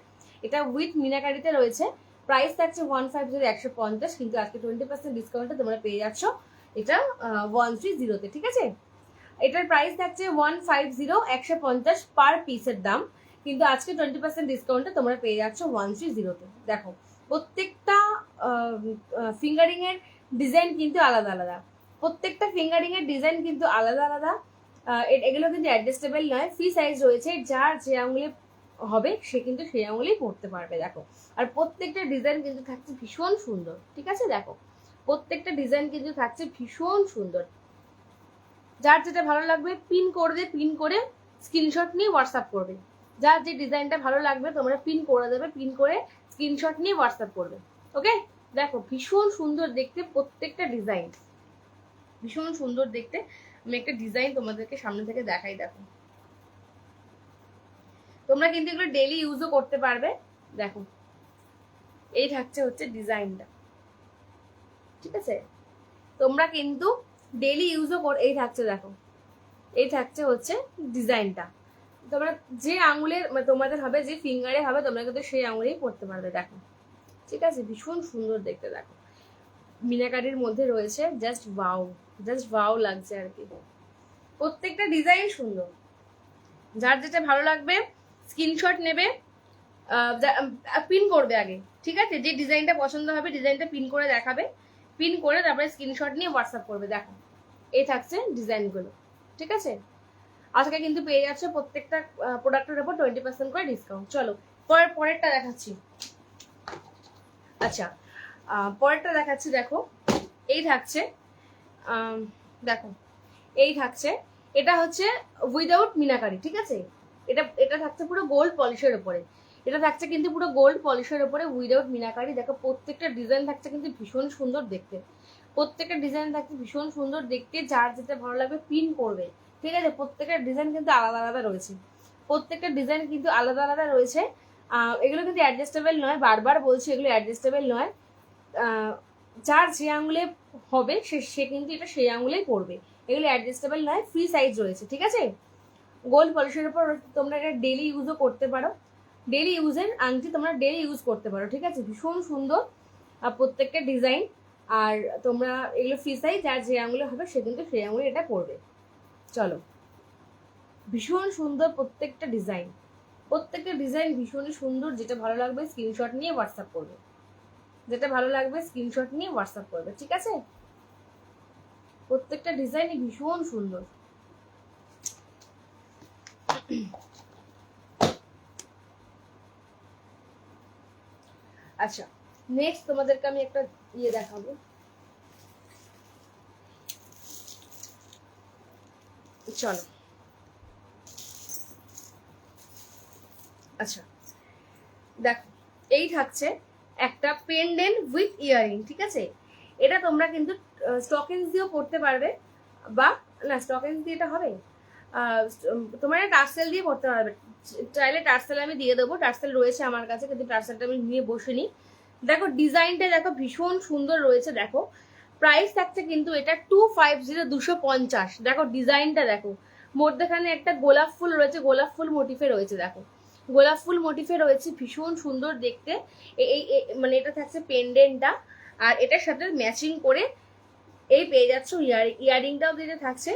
এটা উইথ মিনাকারিতে রয়েছে, প্রাইস থাকছে 150 150, কিন্তু আজকে 20% ডিসকাউন্টে তোমরা পেয়ে যাচ্ছ এটা 130-তে, ঠিক আছে। এটার প্রাইস থাকছে 150 150 পার পিসের দাম, কিন্তু আজকে 20% ডিসকাউন্টে তোমরা পেয়ে যাচ্ছ 130-তে। দেখো প্রত্যেকটা ফিঙ্গারিং এর ডিজাইন কিন্তু আলাদা আলাদা, প্রত্যেকটা ফিঙ্গারিং এর ডিজাইন কিন্তু আলাদা আলাদা। এগুলো কিন্তু অ্যাডজাস্টেবল নয়, ফ্রি সাইজ রয়েছে, যার যে আঙুলে হবে সে কিন্তু সেই আঙুলেই পড়তে পারবে। দেখো আর প্রত্যেকটা ডিজাইন কিন্তু থাকছে ভীষণ সুন্দর, ঠিক আছে। দেখো প্রত্যেকটা ডিজাইন কিন্তু থাকছে ভীষণ সুন্দর, যার যেটা ভালো লাগবে পিন করবে, পিন করে স্ক্রিনশট নিয়ে হোয়াটসঅ্যাপ করবে। যার যে ডিজাইনটা ভালো লাগবে তোমরা পিন করে দেবে, পিন করে স্ক্রিনশট নিয়ে হোয়াটসঅ্যাপ করবে, ওকে। দেখো ভীষণ সুন্দর দেখতে প্রত্যেকটা ডিজাইন, ভীষণ সুন্দর দেখতে। আমি একটা ডিজাইন তোমাদেরকে সামনে থেকে দেখাই। দেখো তোমরা কিন্তু এগুলো ডেইলি ইউজও করতে পারবে। দেখো এই থাকছে হচ্ছে ডিজাইনটা, ঠিক আছে, তোমরা কিন্তু ডেইলি ইউজও এই থাকছে। দেখো এই থাকছে হচ্ছে ডিজাইনটা, তোমরা যে আঙুলের তোমাদের হবে, যে ফিঙ্গারে হবে তোমরা কিন্তু সেই আঙুলেই পড়তে পারবে। দেখো ঠিক আছে, ভীষণ সুন্দর দেখতে। দেখো মিনাকারির মধ্যে রয়েছে, জাস্ট ওয়াও লাগছে আর কি। প্রত্যেকটা ডিজাইন সুন্দর, যার যেটা ভালো লাগবে স্ক্রিনশট নেবে, পিন করবে আগে, ঠিক আছে। যে ডিজাইনটা পছন্দ হবে ডিজাইনটা পিন করে দেখাবে, পিন করে তারপরে স্ক্রিনশট নিয়ে হোয়াটসঅ্যাপ করবে। দেখো এই থাকছে ডিজাইনগুলো, ঠিক আছে। আজকে কিন্তু পেয়ে যাচ্ছে প্রত্যেকটা প্রোডাক্টের উপর 20% করে ডিসকাউন্ট। চলো পরেরটা দেখাচ্ছি। আচ্ছা পরেরটা দেখাচ্ছি। দেখো এই থাকছে, দেখো এই থাকছে, এটা হচ্ছে উইদাউট মিনাকারি, ঠিক আছে। এটা থাকছে পুরো গোল্ড পলিশের উপরে, এটা থাকছে কিন্তু পুরো গোল্ড পলিশের উপরে উইদাউট মিনাকারি। দেখো প্রত্যেকটা ডিজাইন থাকছে কিন্তু ভীষণ সুন্দর দেখতে, প্রত্যেকটা ডিজাইন থাকছে ভীষণ সুন্দর দেখতে। যার যেটা ভালো লাগবে পিন করবে, ঠিক আছে। প্রত্যেকটা ডিজাইন কিন্তু আলাদা আলাদা রয়েছে, প্রত্যেকটা ডিজাইন কিন্তু আলাদা আলাদা রয়েছে। এগুলো কিন্তু অ্যাডজাস্টেবল নয়, বারবার বলছি এগুলো অ্যাডজাস্টেবল নয়। যার যে আঙুলে হবে সে কিন্তু এটা সেই আঙুলেই পড়বে, এগুলো অ্যাডজাস্টেবল নয়, ফ্রি সাইজ রয়েছে, ঠিক আছে। গোল্ড পলিশের উপর তোমরা এটা ডেলি ইউজও করতে পারো, ডেলি ইউজের আংটি তোমরা ডেলি ইউজ করতে পারো, ঠিক আছে। ভীষণ সুন্দর প্রত্যেকটা ডিজাইন। আর তোমরা এগুলো ফ্রি সাইজ, যার যে আঙুলে হবে সে কিন্তু সেই আঙুলে এটা পড়বে। চলো ভীষণ সুন্দর প্রত্যেকটা ডিজাইন, প্রত্যেকটা ডিজাইন ভীষণই সুন্দর। যেটা ভালো লাগবে স্ক্রিনশট নিয়ে হোয়াটসঅ্যাপ করবে, যেটা ভালো লাগবে স্ক্রিনশট নিয়ে হোয়াটসঅ্যাপ করবে, ঠিক আছে। প্রত্যেকটা ডিজাইনই ভীষণ সুন্দর। আচ্ছা নেক্সট তোমাদেরকে আমি একটা ইয়ে দেখাবো। চলো আচ্ছা দেখো এই থাকছে একটা পেন্ডেন্ট উইথ ইয়ারিং, ঠিক আছে। এটা তোমরা কিন্তু স্টকিংস দিয়েও পড়তে পারবে, বা না স্টকিংস দিয়ে এটা হবে, তোমার টার্সেল দিয়ে পড়তে পারবে। চাইলে টার্সেল আমি দিয়ে দেবো, টার্সেল রয়েছে আমার কাছে, কিন্তু টার্সেলটা আমি নিয়ে বসিনি। দেখো ডিজাইনটা দেখো ভীষণ সুন্দর রয়েছে। দেখো প্রাইস থাকছে কিন্তু এটা 250, 250। দেখো ডিজাইনটা দেখো, মধ্যখানে একটা গোলাপ ফুল রয়েছে, গোলাপ ফুল মোটিফে রয়েছে। দেখো গোলাপ ফুল মোটিফে রয়েছে, ভীষণ সুন্দর দেখতে। এই মানে এটা থাকছে পেন্ডেন্টটা, আর এটার সাথে ম্যাচিং করে এই পেয়ে যাচ্ছ ইয়ারিংটাও দিতে থাকছে,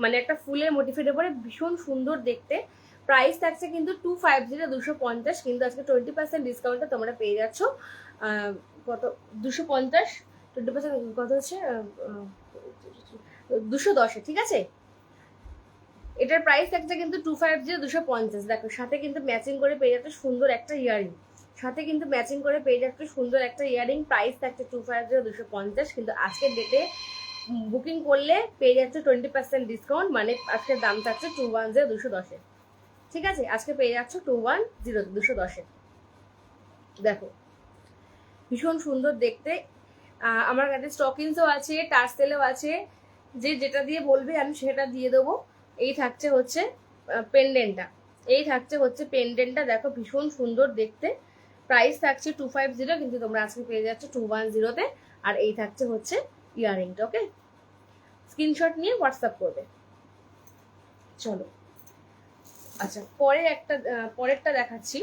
মানে একটা ফুলের মোটিফের উপরে, ভীষণ সুন্দর দেখতে। প্রাইস থাকছে কিন্তু 250, 250, কিন্তু আজকে 20% ডিসকাউন্টে তোমরা পেয়ে যাচ্ছ কত 250, 20% কত হচ্ছে 210, ঠিক আছে। এটার প্রাইস থাকছে কিন্তু 250, 250। দেখো সাথে কিন্তু ম্যাচিং করে পেয়ে যাচ্ছে সুন্দর একটা ইয়ারিং, সাথে কিন্তু ম্যাচিং করে পেয়ে যাচ্ছে সুন্দর একটা ইয়ারিং। প্রাইস থাকছে 250, 250, কিন্তু আজকের ডেটে বুকিং করলে পেয়ে যাচ্ছে 20% ডিসকাউন্ট, মানে আজকের দাম থাকছে 210, 210, ঠিক আছে। আজকে পেয়ে যাচ্ছ 210, 210। দেখো ভীষণ সুন্দর দেখতে। আমার কাছে স্টকিংসও আছে, টার্সেলও আছে, যেটা দিয়ে বলবে আমি সেটা দিয়ে দেবো। এই থাকছে হচ্ছে পেন্ডেন্টটা, এই থাকছে হচ্ছে পেন্ডেন্টটা। দেখো ভীষণ সুন্দর দেখতে। প্রাইস থাকছে 250, কিন্তু তোমরা আজকে পেয়ে যাচ্ছ 210-তে। আর এই থাকছে হচ্ছে ইয়ারিংটা, ওকে। স্ক্রিনশট নিয়ে হোয়াটসঅ্যাপ করবে। চলো আচ্ছা পরেরটা দেখাচ্ছি।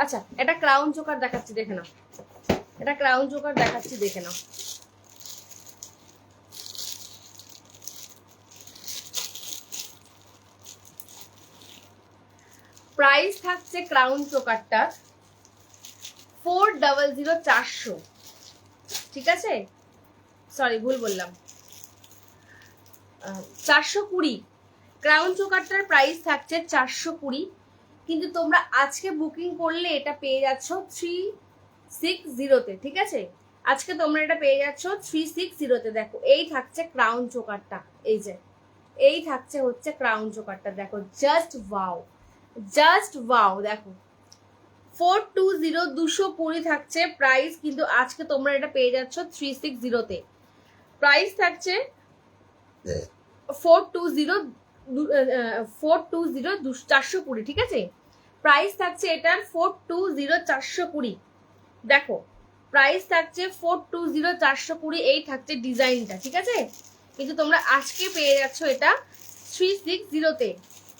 আচ্ছা এটা ক্রাউন চোকার দেখাচ্ছি, দেখে নাও। এটা ক্রাউন চোকার দেখাচ্ছি, দেখে নাও। প্রাইস থাকছে ক্রাউন চোকারটা 400, 400, ঠিক আছে। সরি ভুল বললাম, 420। ক্রাউন চোকারটার প্রাইস থাকছে 420, কিন্তু তোমরা আজকে বুকিং করলে এটা পেয়ে যাচ্ছ 360-তে, ঠিক আছে। আজকে তোমরা এটা পেয়ে যাচ্ছ 360-তে। দেখো এই থাকছে ক্রাউন চোকারটা, এই থাকছে হচ্ছে ক্রাউন চোকারটা। দেখো জাস্ট ওয়াও, জাস্ট ওয়াও। দেখো 420, 220 থাকছে প্রাইস, কিন্তু আজকে তোমরা এটা পেয়ে যাচ্ছ 360-তে। প্রাইস থাকছে 420, 420, ঠিক আছে। প্রাইস থাকছে এটার 420, 420। দেখো প্রাইস থাকছে 420, 420। এই থাকছে ডিজাইনটা, ঠিক আছে। কিন্তু তোমরা আজকে পেয়ে যাচ্ছ এটা 360-তে।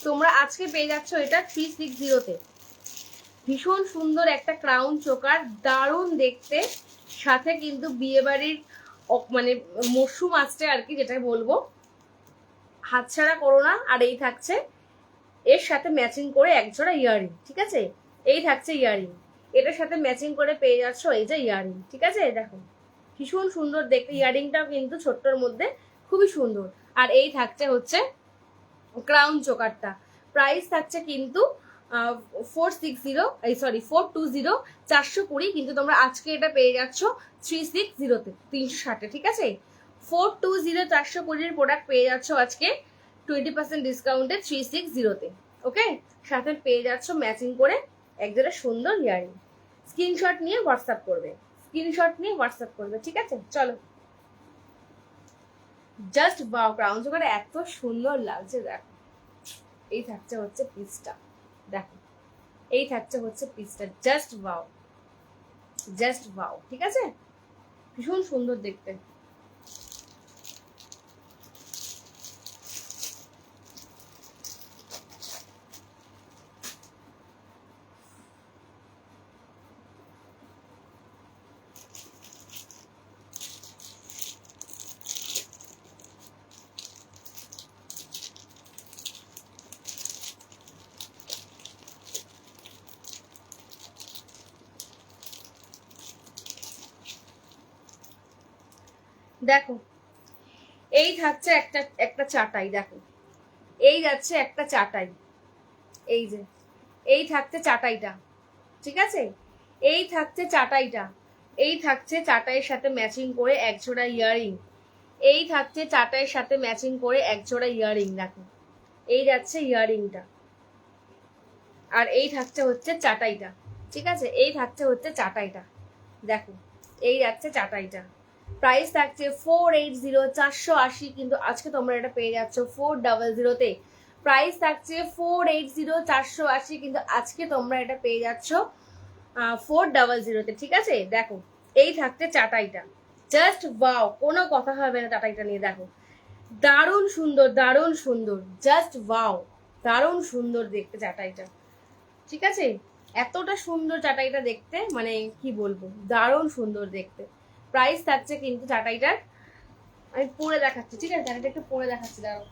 তোমরা আজকে পেয়ে যাচ্ছ এটা 360-তে। ভীষণ সুন্দর একটা ক্রাউন চোকার, দারুণ দেখতে। সাথে কিন্তু বিয়ে বাড়ির মানে মরশুম আসছে আর কি, যেটা বলবো হাতছাড়া করো না। আর এই থাকছে এর সাথে ম্যাচিং করে একজোড়া ইয়াররিং, ঠিক আছে? এই থাকছে ইয়াররিং, এটার সাথে ম্যাচিং করে পেয়ে যাচ্ছ এই যে ইয়াররিং, ঠিক আছে? দেখো ভীষণ সুন্দর দেখতে, ইয়াররিংটাও কিন্তু ছোট্টর মধ্যে খুবই সুন্দর। আর এই থাকছে হচ্ছে ক্রাউন চোকারটা, প্রাইস থাকছে কিন্তু 420, 420, কিন্তু তোমরা আজকে এটা পেয়ে যাচ্ছ 360-তে, 360-এ, ঠিক আছে? 420, 420 প্রোডাক্ট পেয়ে যাচ্ছ আজকে 20% ডিসকাউন্টে 360-তে, ওকে? সাথে পেয়ে যাচ্ছ ম্যাচিং করে একজোড়া সুন্দর ইয়ারিং। স্ক্রিনশট নিয়ে হোয়াটসঅ্যাপ করবে, ঠিক আছে? চলো, জাস্ট ওয়াও, ক্রাউন চোকার এত সুন্দর লাগছে। দেখো এই থাকছে হচ্ছে পিসটা, দেখো এই থাকছে হচ্ছে পিসটা, জাস্ট ওয়াও, ঠিক আছে? ভীষণ সুন্দর দেখতে। দেখো এই থাকছে একটা চাটাই, দেখো এই যাচ্ছে একটা চাটাই, এই যে এই থাকছে চাটাইটা, ঠিক আছে? এই থাকছে চাটাইটা, এই থাকছে চাটাইয়ের সাথে ম্যাচিং করে একজোড়া ইয়াররিং, এই থাকছে চাটাইয়ের সাথে ম্যাচিং করে একজোড়া ইয়াররিং, দেখো এই যাচ্ছে ইয়াররিংটা। আর এই থাকছে হচ্ছে চাটাইটা, ঠিক আছে? এই থাকছে হচ্ছে চাটাইটা, দেখো এই যাচ্ছে চাটাইটা। প্রাইস থাকছে 480, 480, কিন্তু আজকে তোমরা এটা পেয়ে যাচ্ছ 400-তে। প্রাইস থাকছে 480, 480, কিন্তু আজকে তোমরা এটা পেয়ে যাচ্ছ 400-তে, ঠিক আছে? দেখো এই থাকছে চাটাইটা, জাস্ট ওয়াও, কোনো কথা হবে না চাটাইটা নিয়ে। দেখো দারুণ সুন্দর, জাস্ট ওয়াও, দারুণ সুন্দর দেখতে চাটাইটা, ঠিক আছে? এতটা সুন্দর চাটাইটা দেখতে, মানে কি বলবো, দারুণ সুন্দর দেখতে। প্রাইস থাকছে কিন্তু চাটাইটার, আমি পরে দেখাচ্ছি, ঠিক আছে? চাটাইটা একটু পরে দেখাচ্ছি, দাঁড়াও।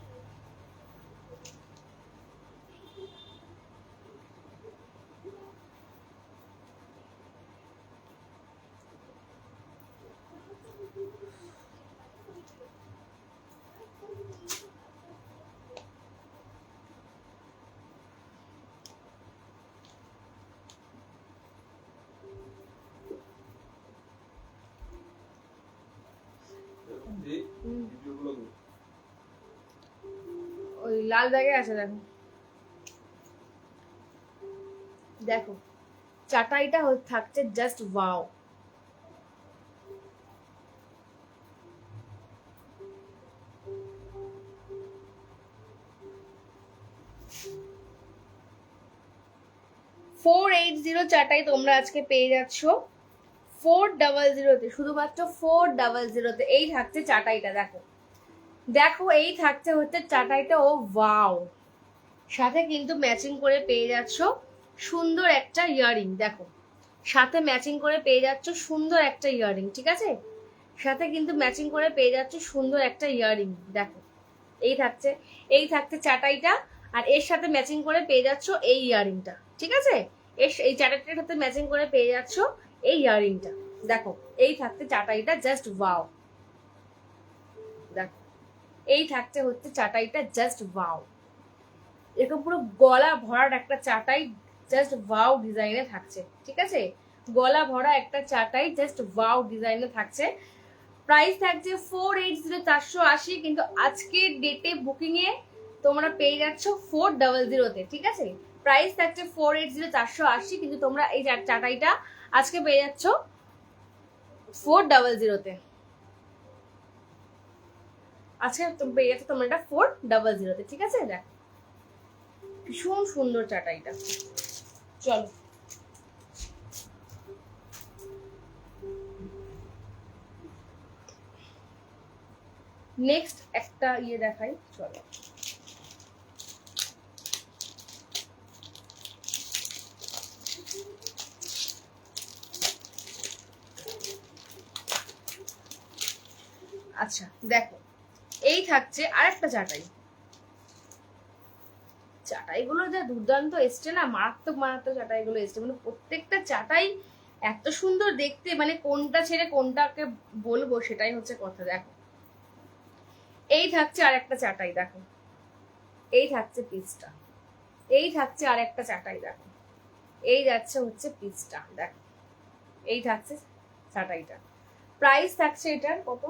ওই লাল জায়গায় আছে, দেখো দেখো চাটাইটা থাকছে জাস্ট ওয়াও। চাটাই তোমরা আজকে পেয়ে যাচ্ছ 400-তে, শুধুমাত্র 400-তে। এই থাকছে চাটাইটা, দেখো দেখো এই থাকছে হচ্ছে চাটাইটা, ও ওয়াও। সাথে কিন্তু ম্যাচিং করে পেয়ে যাচ্ছ সুন্দর একটা ইয়াররিং, দেখো সাথে ম্যাচিং করে পেয়ে যাচ্ছ সুন্দর একটা ইয়াররিং, ঠিক আছে? সাথে কিন্তু ম্যাচিং করে পেয়ে যাচ্ছ সুন্দর একটা ইয়াররিং, দেখো এই থাকছে চাটাইটা, আর এর সাথে ম্যাচিং করে পেয়ে যাচ্ছ এই ইয়াররিংটা, ঠিক আছে? এই চাটাইটার সাথে ম্যাচিং করে পেয়ে যাচ্ছ এই ইয়াররিংটা, দেখো এই থাকছে চাটাইটা, জাস্ট ওয়াও। দেখো এই থাকছে হচ্ছে চাটাইটা, জাস্ট ওয়াও। এরকম পুরো গলা ভরার একটা চাটাই, জাস্ট ওয়াও ডিজাইনে থাকছে, ঠিক আছে? গলা ভরা একটা চাটাই, জাস্ট ওয়াও ডিজাইনে থাকছে। প্রাইস থাকছে 480, 480, কিন্তু আজকের ডেটে বুকিং এ তোমরা পেয়ে যাচ্ছ 400-তে, ঠিক আছে? প্রাইস থাকছে 480, 480, কিন্তু তোমরা এই চাটাইটা আজকে পেয়ে যাচ্ছ 400-তে। আজকে পেয়ে যাচ্ছ তোমরা এটা 400-তে, ঠিক আছে? দেখ ভীষণ সুন্দর চাটাইটা। চলো নেক্সট একটা দেখাই, চলো। আচ্ছা দেখো এই থাকছে আরেকটা চাটাই, চাটাইগুলো যা দুর্দান্ত এসছে না, মারাত্মক মারাত্মক চাটাইগুলো এসছে, মানে প্রত্যেকটা চাটাই এত সুন্দর দেখতে, মানে কোনটা ছেড়ে কোনটাকে বলবো সেটাই হচ্ছে কথা। দেখো এই থাকছে আর একটা চাটাই, দেখো এই থাকছে পিসটা, এই থাকছে আর একটা চাটাই, দেখো এই যাচ্ছে হচ্ছে পিসটা, দেখো এই থাকছে চাটাইটা। প্রাইস থাকছে এটার কত,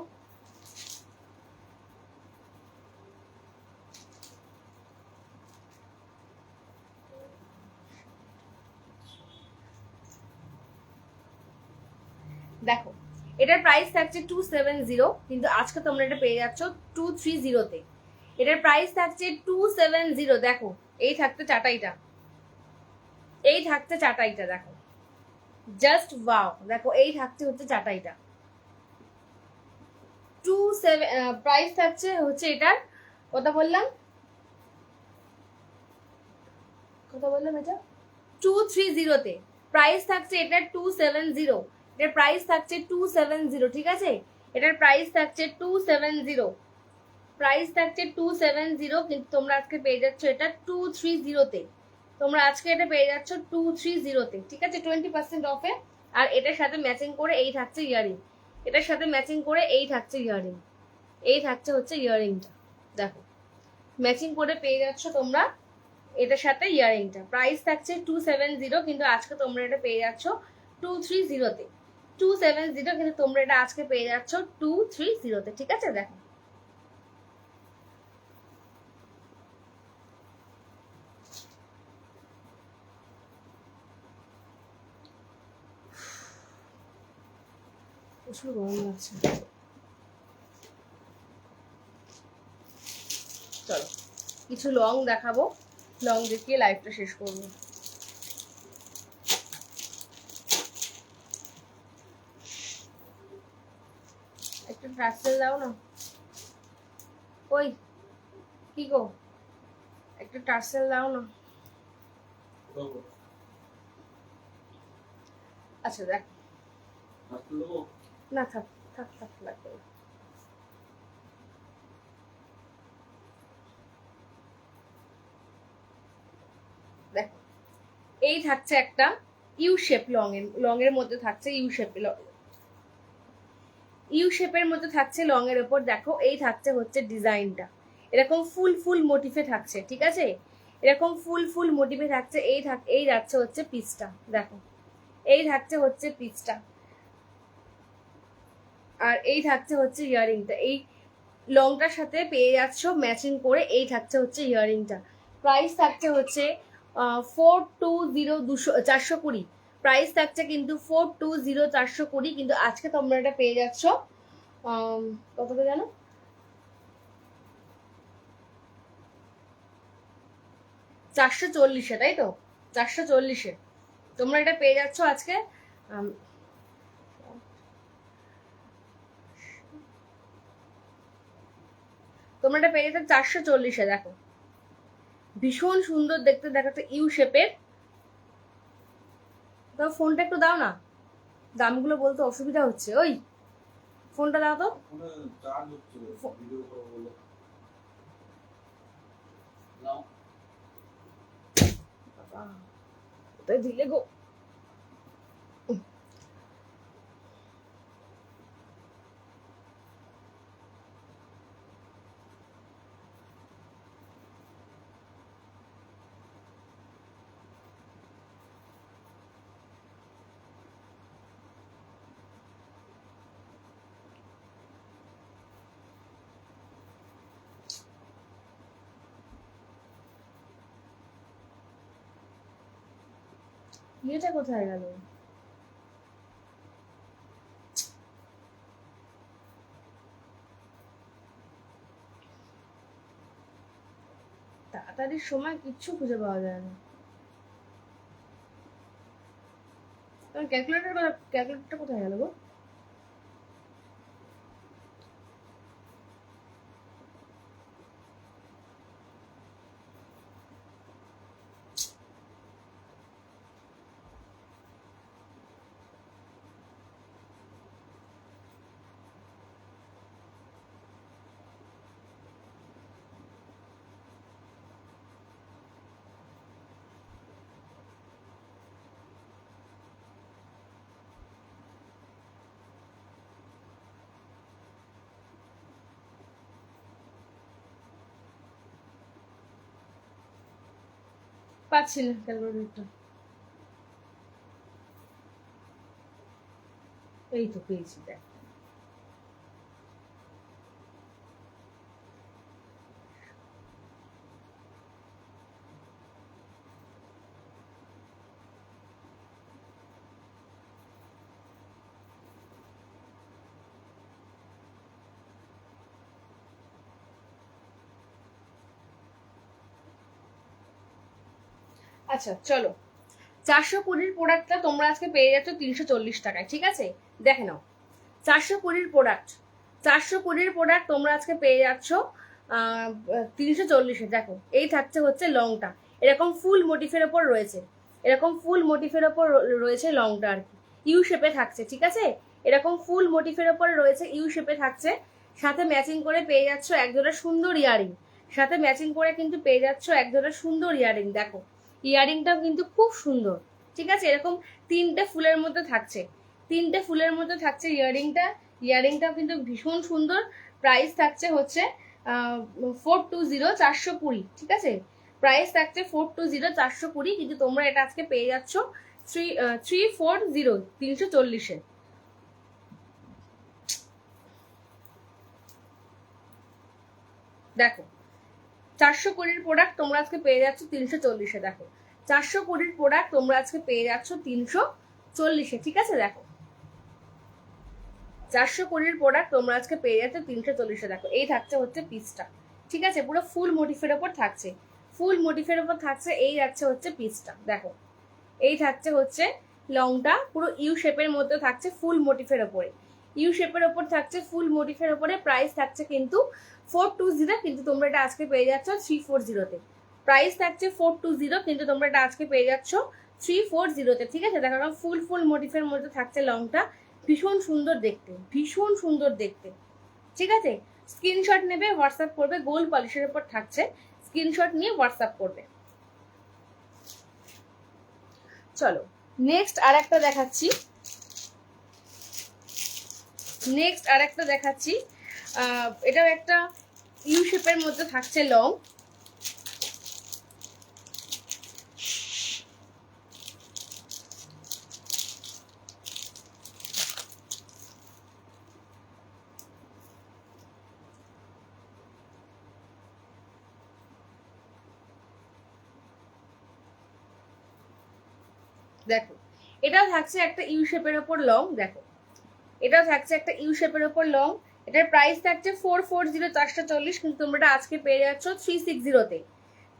দেখো এটার প্রাইস থাকছে 270, কিন্তু আজকে তোমরা এটা পেয়ে যাচ্ছ 230-তে। এটার প্রাইস থাকছে 270। দেখো এই থাকতে চাটাইটা, এই থাকতে চাটাইটা, দেখো জাস্ট ওয়াও। দেখো এই থাকছে হচ্ছে চাটাইটা 27, প্রাইস থাকছে হচ্ছে এটার কথা বললাম এটা 230-তে। প্রাইস থাকছে এটার 270, এটার প্রাইস থাকছে 270, ঠিক আছে? এটার প্রাইস থাকছে 270, প্রাইস থাকছে 270, কিন্তু তোমরা আজকে পেয়ে যাচ্ছ এটা 230-তে। তোমরা আজকে এটা পেয়ে যাচ্ছ 230-তে, ঠিক আছে, 20% অফে। আর এটার সাথে ম্যাচিং করে এই থাকছে ইয়ারিং, এটার সাথে ম্যাচিং করে এই থাকছে ইয়ারিং, এই থাকছে হচ্ছে ইয়ারিংটা, দেখো ম্যাচিং করে পেয়ে যাচ্ছ তোমরা এটার সাথে ইয়ারিংটা। প্রাইস থাকছে 270, কিন্তু আজকে তোমরা এটা পেয়ে যাচ্ছ 230-তে। 270, কিন্তু তোমরা এটা আজকে পেয়ে যাচ্ছ 230-তে, ঠিক আছে? দেখো প্রচুর গরম লাগছে। চলো কিছু লং দেখাবো, লং দেখিয়ে লাইভটা শেষ করবো। একটা টার্সেল দাও না, ওই কি গো, একটা টার্সেল দাও না। আচ্ছা দেখ, না থাক থাক থাক, লাগবে না। দেখো এই থাকছে একটা ইউ শেপ, লং এর মধ্যে থাকছে ইউ শেপ, ইউ শেপের মধ্যে থাকছে লং এর উপর। দেখো এই থাকছে হচ্ছে ডিজাইনটা, এরকম ফুল ফুল মোটিফে থাকছে, ঠিক আছে, এরকম ফুল ফুল মোটিফে থাকছে। এই যাচ্ছে হচ্ছে পিসটা, দেখো এই থাকছে হচ্ছে পিসটা, আর এই থাকছে হচ্ছে ইয়ারিংটা। এই লংটার সাথে পেয়ে যাচ্ছ ম্যাচিং করে, এই থাকছে হচ্ছে ইয়ারিংটা। প্রাইস থাকছে হচ্ছে 420, প্রাইস থাকছে কিন্তু 420, কিন্তু আজকে তোমরা এটা পেয়ে যাচ্ছ কত করে জানো, 440-এ, তাই তো? 440-এ তোমরা এটা পেয়ে যাচ্ছ আজকে। তোমরা এটা পেয়ে যাচ্ছ 440-এ। দেখো ভীষণ সুন্দর দেখতে, দেখাচ্ছে ইউ শেপের। তো ফোনটা একটু দাও না, দামগুলো বলতে অসুবিধা হচ্ছে। ওই ফোনটা দাও তো, কোথায় দিলে গো? ইয়েটা কোথায় গেল? তাড়াতাড়ির সময় কিচ্ছু খুঁজে পাওয়া যায় না। ক্যালকুলেটরটা কোথায় গেল গো? পাচ্ছি না ক্যালকুলেটরটা। এই তো পেয়েছি, দেখ। আচ্ছা চলো, 420 প্রোডাক্টটা তোমরা আজকে পেয়ে যাচ্ছ 340 টাকায়, ঠিক আছে? দেখে নাও, 420 প্রোডাক্ট, 420 প্রোডাক্ট তোমরা আজকে পেয়ে যাচ্ছ 340-এ। দেখো, এই থাকছে হচ্ছে লংটা, এরকম ফুল মোটিফের ওপর রয়েছে, এরকম ফুল মোটিফের ওপর রয়েছে লংটা আর কি, ইউ শেপে থাকছে, ঠিক আছে? এরকম ফুল মোটিফের ওপর রয়েছে, ইউ শেপে থাকছে। সাথে ম্যাচিং করে পেয়ে যাচ্ছ একজোড়া সুন্দর ইয়ারিং, সাথে ম্যাচিং করে কিন্তু পেয়ে যাচ্ছ একজোড়া সুন্দর ইয়ারিং। দেখো, ইয়ারিংটাও কিন্তু খুব সুন্দর, ঠিক আছে? এরকম তিনটে ফুলের মধ্যে থাকছে, তিনটে ফুলের মধ্যে থাকছে ইয়ারিংটা, ইয়ারিংটাও কিন্তু ভীষণ সুন্দর। প্রাইস থাকছে হচ্ছে 420, 420, ঠিক আছে? প্রাইস থাকছে 420, 420, কিন্তু তোমরা এটা আজকে পেয়ে যাচ্ছ 340, 340-এ। দেখো, 420 প্রোডাক্ট তোমরা আজকে পেয়ে যাচ্ছ 340-এ। দেখো, 420 প্রোডাক্ট তোমরা আজকে পেয়ে যাচ্ছ 340-এ, ঠিক আছে? দেখো, 420 প্রোডাক্ট তোমরা আজকে পেয়ে যাচ্ছ 340-এ। দেখো, এই থাকছে হচ্ছে পিসটা, ঠিক আছে? পুরো ফুল মোটিফের ওপর থাকছে, ফুল মোটিফের ওপর থাকছে, এই যাচ্ছে হচ্ছে পিসটা। দেখো, এই থাকছে হচ্ছে লংটা, পুরো ইউ শেপের মধ্যে থাকছে, ফুল মোটিফের ওপরে, ইউ শেপের ওপর থাকছে, ফুল মোটিফের ওপরে। প্রাইস থাকছে কিন্তু 420, কিন্তু তোমরা এটা আজকে পেয়ে যাচ্ছ 340-তে। প্রাইস থাকছে 420, কিন্তু তোমরা এটা আজকে পেয়ে যাচ্ছ 340-তে, ঠিক আছে? দেখো, ফুল ফুল মোটিফের মধ্যে থাকছে লংটা, ভীষণ সুন্দর দেখতে, ভীষণ সুন্দর দেখতে, ঠিক আছে? স্ক্রিনশট নেবে, হোয়াটসঅ্যাপ করবে, গোল্ড পলিশের উপর থাকছে, স্ক্রিনশট নিয়ে হোয়াটসঅ্যাপ করবে। চলো, নেক্সট আরেকটা দেখাচ্ছি, নেক্সট আরেকটা দেখাচ্ছি। এটাও একটা ইউ শেপের মধ্যে থাকছে লং, দেখো, এটাও থাকছে একটা ইউ শেপের ওপর লং। দেখো, এটাও থাকছে একটা ইউ শেপের ওপর লং। এটার প্রাইস থাকছে 440, 440, কিন্তু তোমরা এটা আজকে পেয়ে যাচ্ছ 360-তে।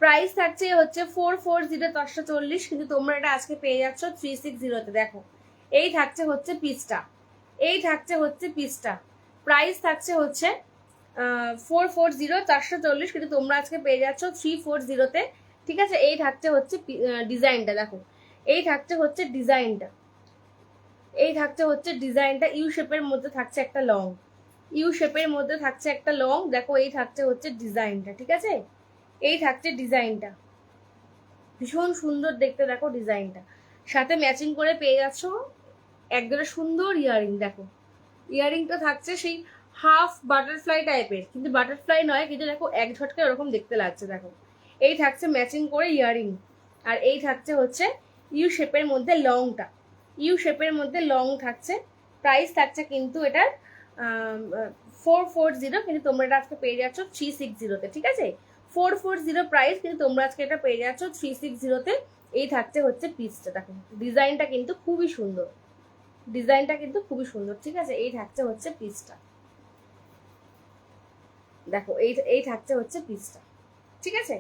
প্রাইস থাকছে হচ্ছে 440, 440, কিন্তু তোমরা এটা আজকে পেয়ে যাচ্ছ 360-তে। দেখো, এই থাকছে হচ্ছে পিসটা, এই থাকছে হচ্ছে পিসটা। প্রাইস থাকছে হচ্ছে 440, 440, কিন্তু তোমরা আজকে পেয়ে যাচ্ছ 340-তে, ঠিক আছে? এই থাকছে হচ্ছে ডিজাইনটা। দেখো, এই থাকছে হচ্ছে ডিজাইনটা, এই থাকছে হচ্ছে ডিজাইনটা, ইউ শেপের মধ্যে থাকছে একটা লং, ইউ শেপের মধ্যে থাকছে একটা লং। দেখো, এই থাকছে হচ্ছে ডিজাইনটা, ঠিক আছে? এই থাকছে ডিজাইনটা, ভীষণ সুন্দর দেখতে। দেখো ডিজাইনটা, সাথে ম্যাচিং করে পেয়ে যাচ্ছ একদম সুন্দর ইয়ারিং। দেখো, ইয়ারিংটা থাকছে সেই হাফ বাটারফ্লাই টাইপের, কিন্তু বাটারফ্লাই নয়, কিন্তু দেখো এক ঝটকা ওরকম দেখতে লাগছে। দেখো, এই থাকছে ম্যাচিং করে ইয়ারিং, আর এই থাকছে হচ্ছে ইউ শেপের মধ্যে লংটা, ইউ শেপের মধ্যে লং থাকছে। প্রাইস থাকছে কিন্তু এটার 440, কিন্তু তোমরা এটা আজকে পেয়ে যাচ্ছ 360-তে, ঠিক আছে? 440 প্রাইস, কিন্তু তোমরা আজকে এটা পেয়ে যাচ্ছ 360-তে। এই থাকছে হচ্ছে পিসটা। দেখো, ডিজাইনটা কিন্তু খুবই সুন্দর, ডিজাইনটা কিন্তু খুবই সুন্দর, ঠিক আছে? এই থাকছে হচ্ছে পিসটা। দেখো, এই থাকছে হচ্ছে পিসটা, ঠিক আছে?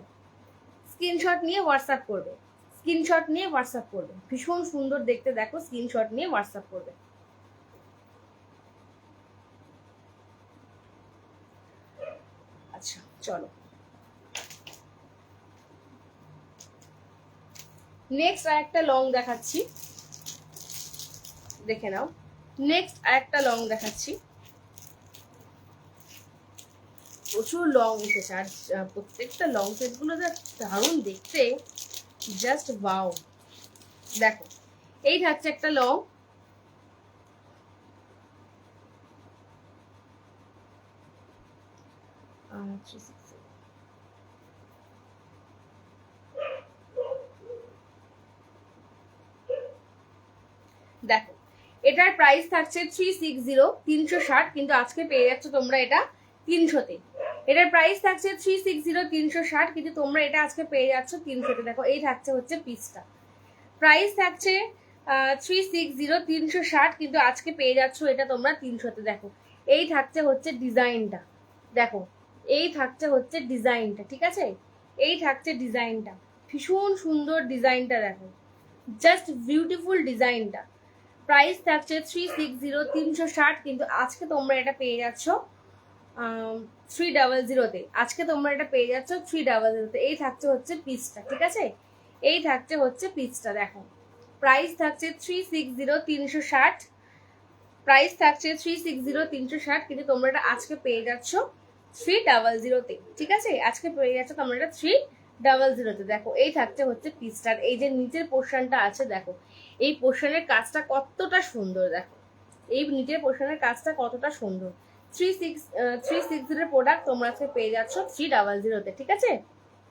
স্ক্রিনশট নিয়ে হোয়াটসঅ্যাপ করবে, স্ক্রিনশট নিয়ে হোয়াটসঅ্যাপ করবে, ভীষণ সুন্দর দেখতে। দেখো, স্ক্রিনশট নিয়ে হোয়াটসঅ্যাপ করবে। আচ্ছা চলো, নেক্সট আরেকটা লং দেখাচ্ছি, দেখে নাও। নেক্সট আরেকটা লং দেখাচ্ছি, প্রচুর লং উঠেছে, আর প্রত্যেকটা লং সেট গুলো দারুণ দেখতে, জাস্ট ওয়াও। দেখো, এই থাকছে একটা লং, এটার প্রাইস থাকছে 360 360, কিন্তু আজকে পেয়ে যাচ্ছ তোমরা এটা 300-তে। এটার প্রাইস থাকছে 360 360, কিন্তু তোমরা এটা আজকে পেয়ে যাচ্ছ 300-তে। দেখো এই থাকছে হচ্ছে পিসটা, প্রাইস থাকছে 360 360, কিন্তু আজকে পেয়ে যাচ্ছ এটা তোমরা 300-তে। দেখো এই থাকছে হচ্ছে ডিজাইনটা, দেখো এই থাকছে হচ্ছে ডিজাইনটা, ঠিক আছে, এই থাকছে ডিজাইনটা, ভীষণ সুন্দর ডিজাইনটা, দেখো জাস্ট বিউটিফুল ডিজাইনটা। প্রাইস থাকছে 360 360, কিন্তু আজকে তোমরা এটা পেয়ে যাচ্ছ 300-তে। আজকে তোমরা এটা পেয়ে যাচ্ছ 300-তে। এই থাকছে হচ্ছে পিসটা, ঠিক আছে, এই থাকছে হচ্ছে পিসটা। দেখো প্রাইস থাকছে 360 360, প্রাইস থাকছে 360 360, কিন্তু তোমরা এটা আজকে পেয়ে যাচ্ছ 300-তে, ঠিক আছে, আজকে পেয়ে যাচ্ছ তোমরা এটা 300-তে। দেখো এই থাকছে হচ্ছে পিসটার, এই যে নিচের পোর্শনটা আছে, দেখো এই পোর্শনের কাজটা কতটা সুন্দর, দেখো এই নিচের পোর্শনের কাজটা কতটা সুন্দর। 360 প্রোডাক্ট তোমরা আজকে পেয়ে যাচ্ছ 300-তে, ঠিক আছে।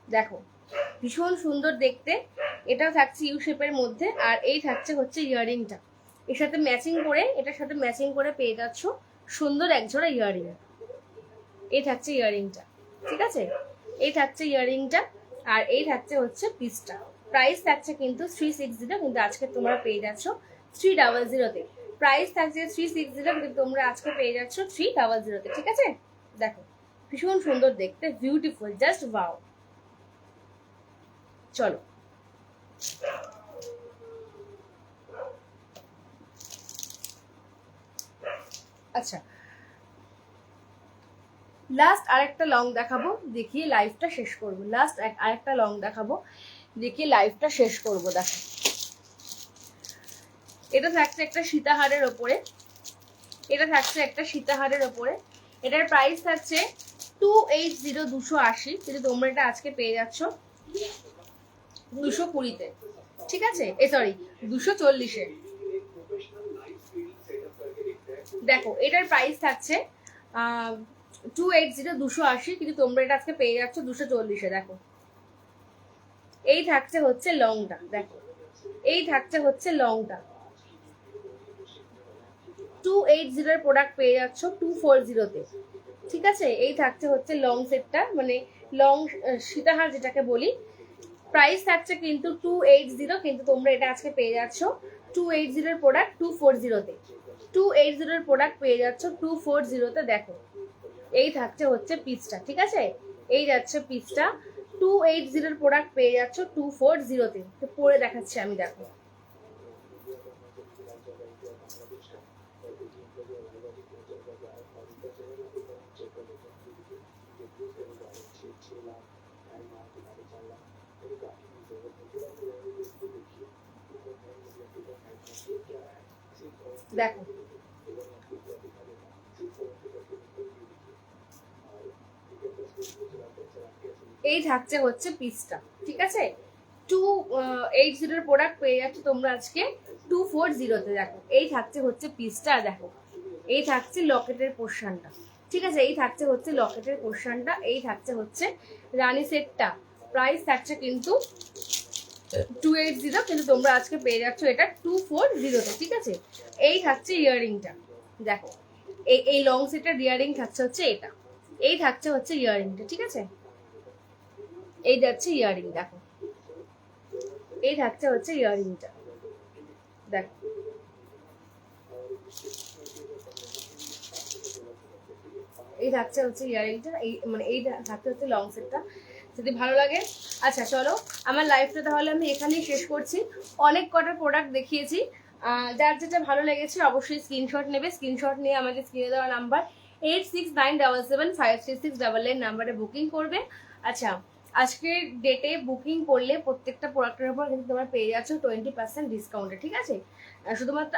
দেখো ভীষণ সুন্দর দেখতে, এটাও থাকছে ইউ শেপের মধ্যে, আর এই থাকছে হচ্ছে ইয়াররিংটা, এর সাথে ম্যাচিং করে, এটার সাথে ম্যাচিং করে পেয়ে যাচ্ছ সুন্দর একজোড়া ইয়াররিং। এই থাকছে ইয়াররিংটা, ঠিক আছে, এই থাকছে ইয়াররিংটা, আর এই থাকছে হচ্ছে পিসটা। প্রাইস থাকছে কিন্তু 360, কিন্তু আজকে তোমরা পেয়ে যাচ্ছ 300-তে। প্রাইস থাকছে 360, কিন্তু তোমরা আজকে পেয়ে যাচ্ছ 300-তে, ঠিক আছে। দেখো ভীষণ সুন্দর দেখতে, বিউটিফুল, জাস্ট ওয়াও। চলো আচ্ছা, লাস্ট আরেকটা লং দেখাবো, দেখিয়ে লাইভটা শেষ করবো। লাস্ট আরেকটা লং দেখাবো, দেখিয়ে লাইভটা শেষ করবো। দেখো এটা থাকছে একটা সীতাহারের ওপরে, এটা থাকছে একটা সীতাহারের ওপরে। এটার প্রাইস থাকছে 280 280, কিন্তু তোমরা এটা আজকে পেয়ে যাচ্ছ 220-তে, ঠিক আছে, সরি 240-এ। দেখো এটার প্রাইস থাকছে 280 280, কিন্তু তোমরা এটা আজকে পেয়ে যাচ্ছ 240-এ। দেখো এই থাকছে হচ্ছে লংটা, দেখো এই থাকছে হচ্ছে লংটা, 280-এর প্রোডাক্ট পেয়ে যাচ্ছ 240-তে, ঠিক আছে। এই থাকছে হচ্ছে লং সেটটা, মানে লং সীতাহার যেটাকে বলি। প্রাইস থাকছে কিন্তু 280, কিন্তু তোমরা এটা আজকে পেয়ে যাচ্ছ 280-এর প্রোডাক্ট 240-তে। 280-এর প্রোডাক্ট পেয়ে যাচ্ছ 240-তে। দেখো এই থাকছে হচ্ছে পিসটা, ঠিক আছে, এই যাচ্ছে পিসটা। 280-এর প্রোডাক্ট পেয়ে যাচ্ছ 240-তে। তো পরে দেখাচ্ছি আমি, দেখো দেখো এই থাকছে হচ্ছে পিসটা, ঠিক আছে। 280-এর প্রোডাক্ট পেয়ে যাচ্ছ তোমরা আজকে 240-তে। দেখো এই থাকছে হচ্ছে পিসটা, দেখো এই থাকছে লকেটের পোর্শনটা, ঠিক আছে, এই থাকছে হচ্ছে লকেটের পোর্শনটা, এই থাকছে হচ্ছে রানী সেটটা। প্রাইস থাকছে কিন্তু 280, কিন্তু তোমরা আজকে পেয়ে যাচ্ছ এটা 240-তে, ঠিক আছে। এই থাকছে ইয়াররিংটা, দেখো এই লং সেটের ইয়াররিং থাকছে হচ্ছে এটা, এই থাকছে হচ্ছে ইয়াররিংটা, ঠিক আছে, এই যাচ্ছে ইয়াররিং। দেখো এই থাকছে হচ্ছে ইয়াররিংটা, দেখো এই থাকছে হচ্ছে ইয়াররিংটা, এই মানে এই থাকছে হচ্ছে লং সেটটা। যদি ভালো লাগে, আচ্ছা চলো আমার লাইফটা তাহলে আমি এখানেই শেষ করছি। অনেক কটা প্রোডাক্ট দেখিয়েছি, যার যেটা ভালো লেগেছে অবশ্যই স্ক্রিনশট নেবে, স্ক্রিনশট নিয়ে আমাকে স্ক্রিনে দেওয়া নাম্বার 8697756699 নাম্বারে বুকিং করবে। আচ্ছা আজকের ডেটে বুকিং করলে প্রত্যেকটা প্রোডাক্টের উপর কিন্তু তোমরা পেয়ে যাচ্ছ 20% ডিসকাউন্টে, ঠিক আছে, শুধুমাত্র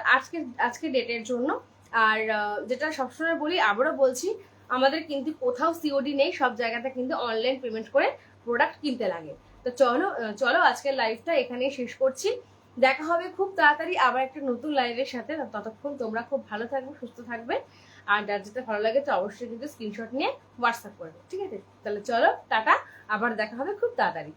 আজকে ডেটের জন্য। আর যেটা সবসময় বলি, আবারও বলছি, আমাদের কিন্তু কোথাও সিওডি নেই, সব জায়গাতে কিন্তু অনলাইন পেমেন্ট করে প্রোডাক্ট কিনতে লাগে। তো চলো আজকের লাইভটা এখানেই শেষ করছি। দেখা হবে খুব তাড়াতাড়ি আবার একটা নতুন লাইভের সাথে। ততক্ষণ তোমরা খুব ভালো থাকবে, সুস্থ থাকবে, আর যার যেটা ভালো লাগে তো অবশ্যই কিন্তু স্ক্রিনশট নিয়ে হোয়াটসঅ্যাপ করবে, ঠিক আছে। তাহলে চলো টাটা, আবার দেখা হবে খুব তাড়াতাড়ি।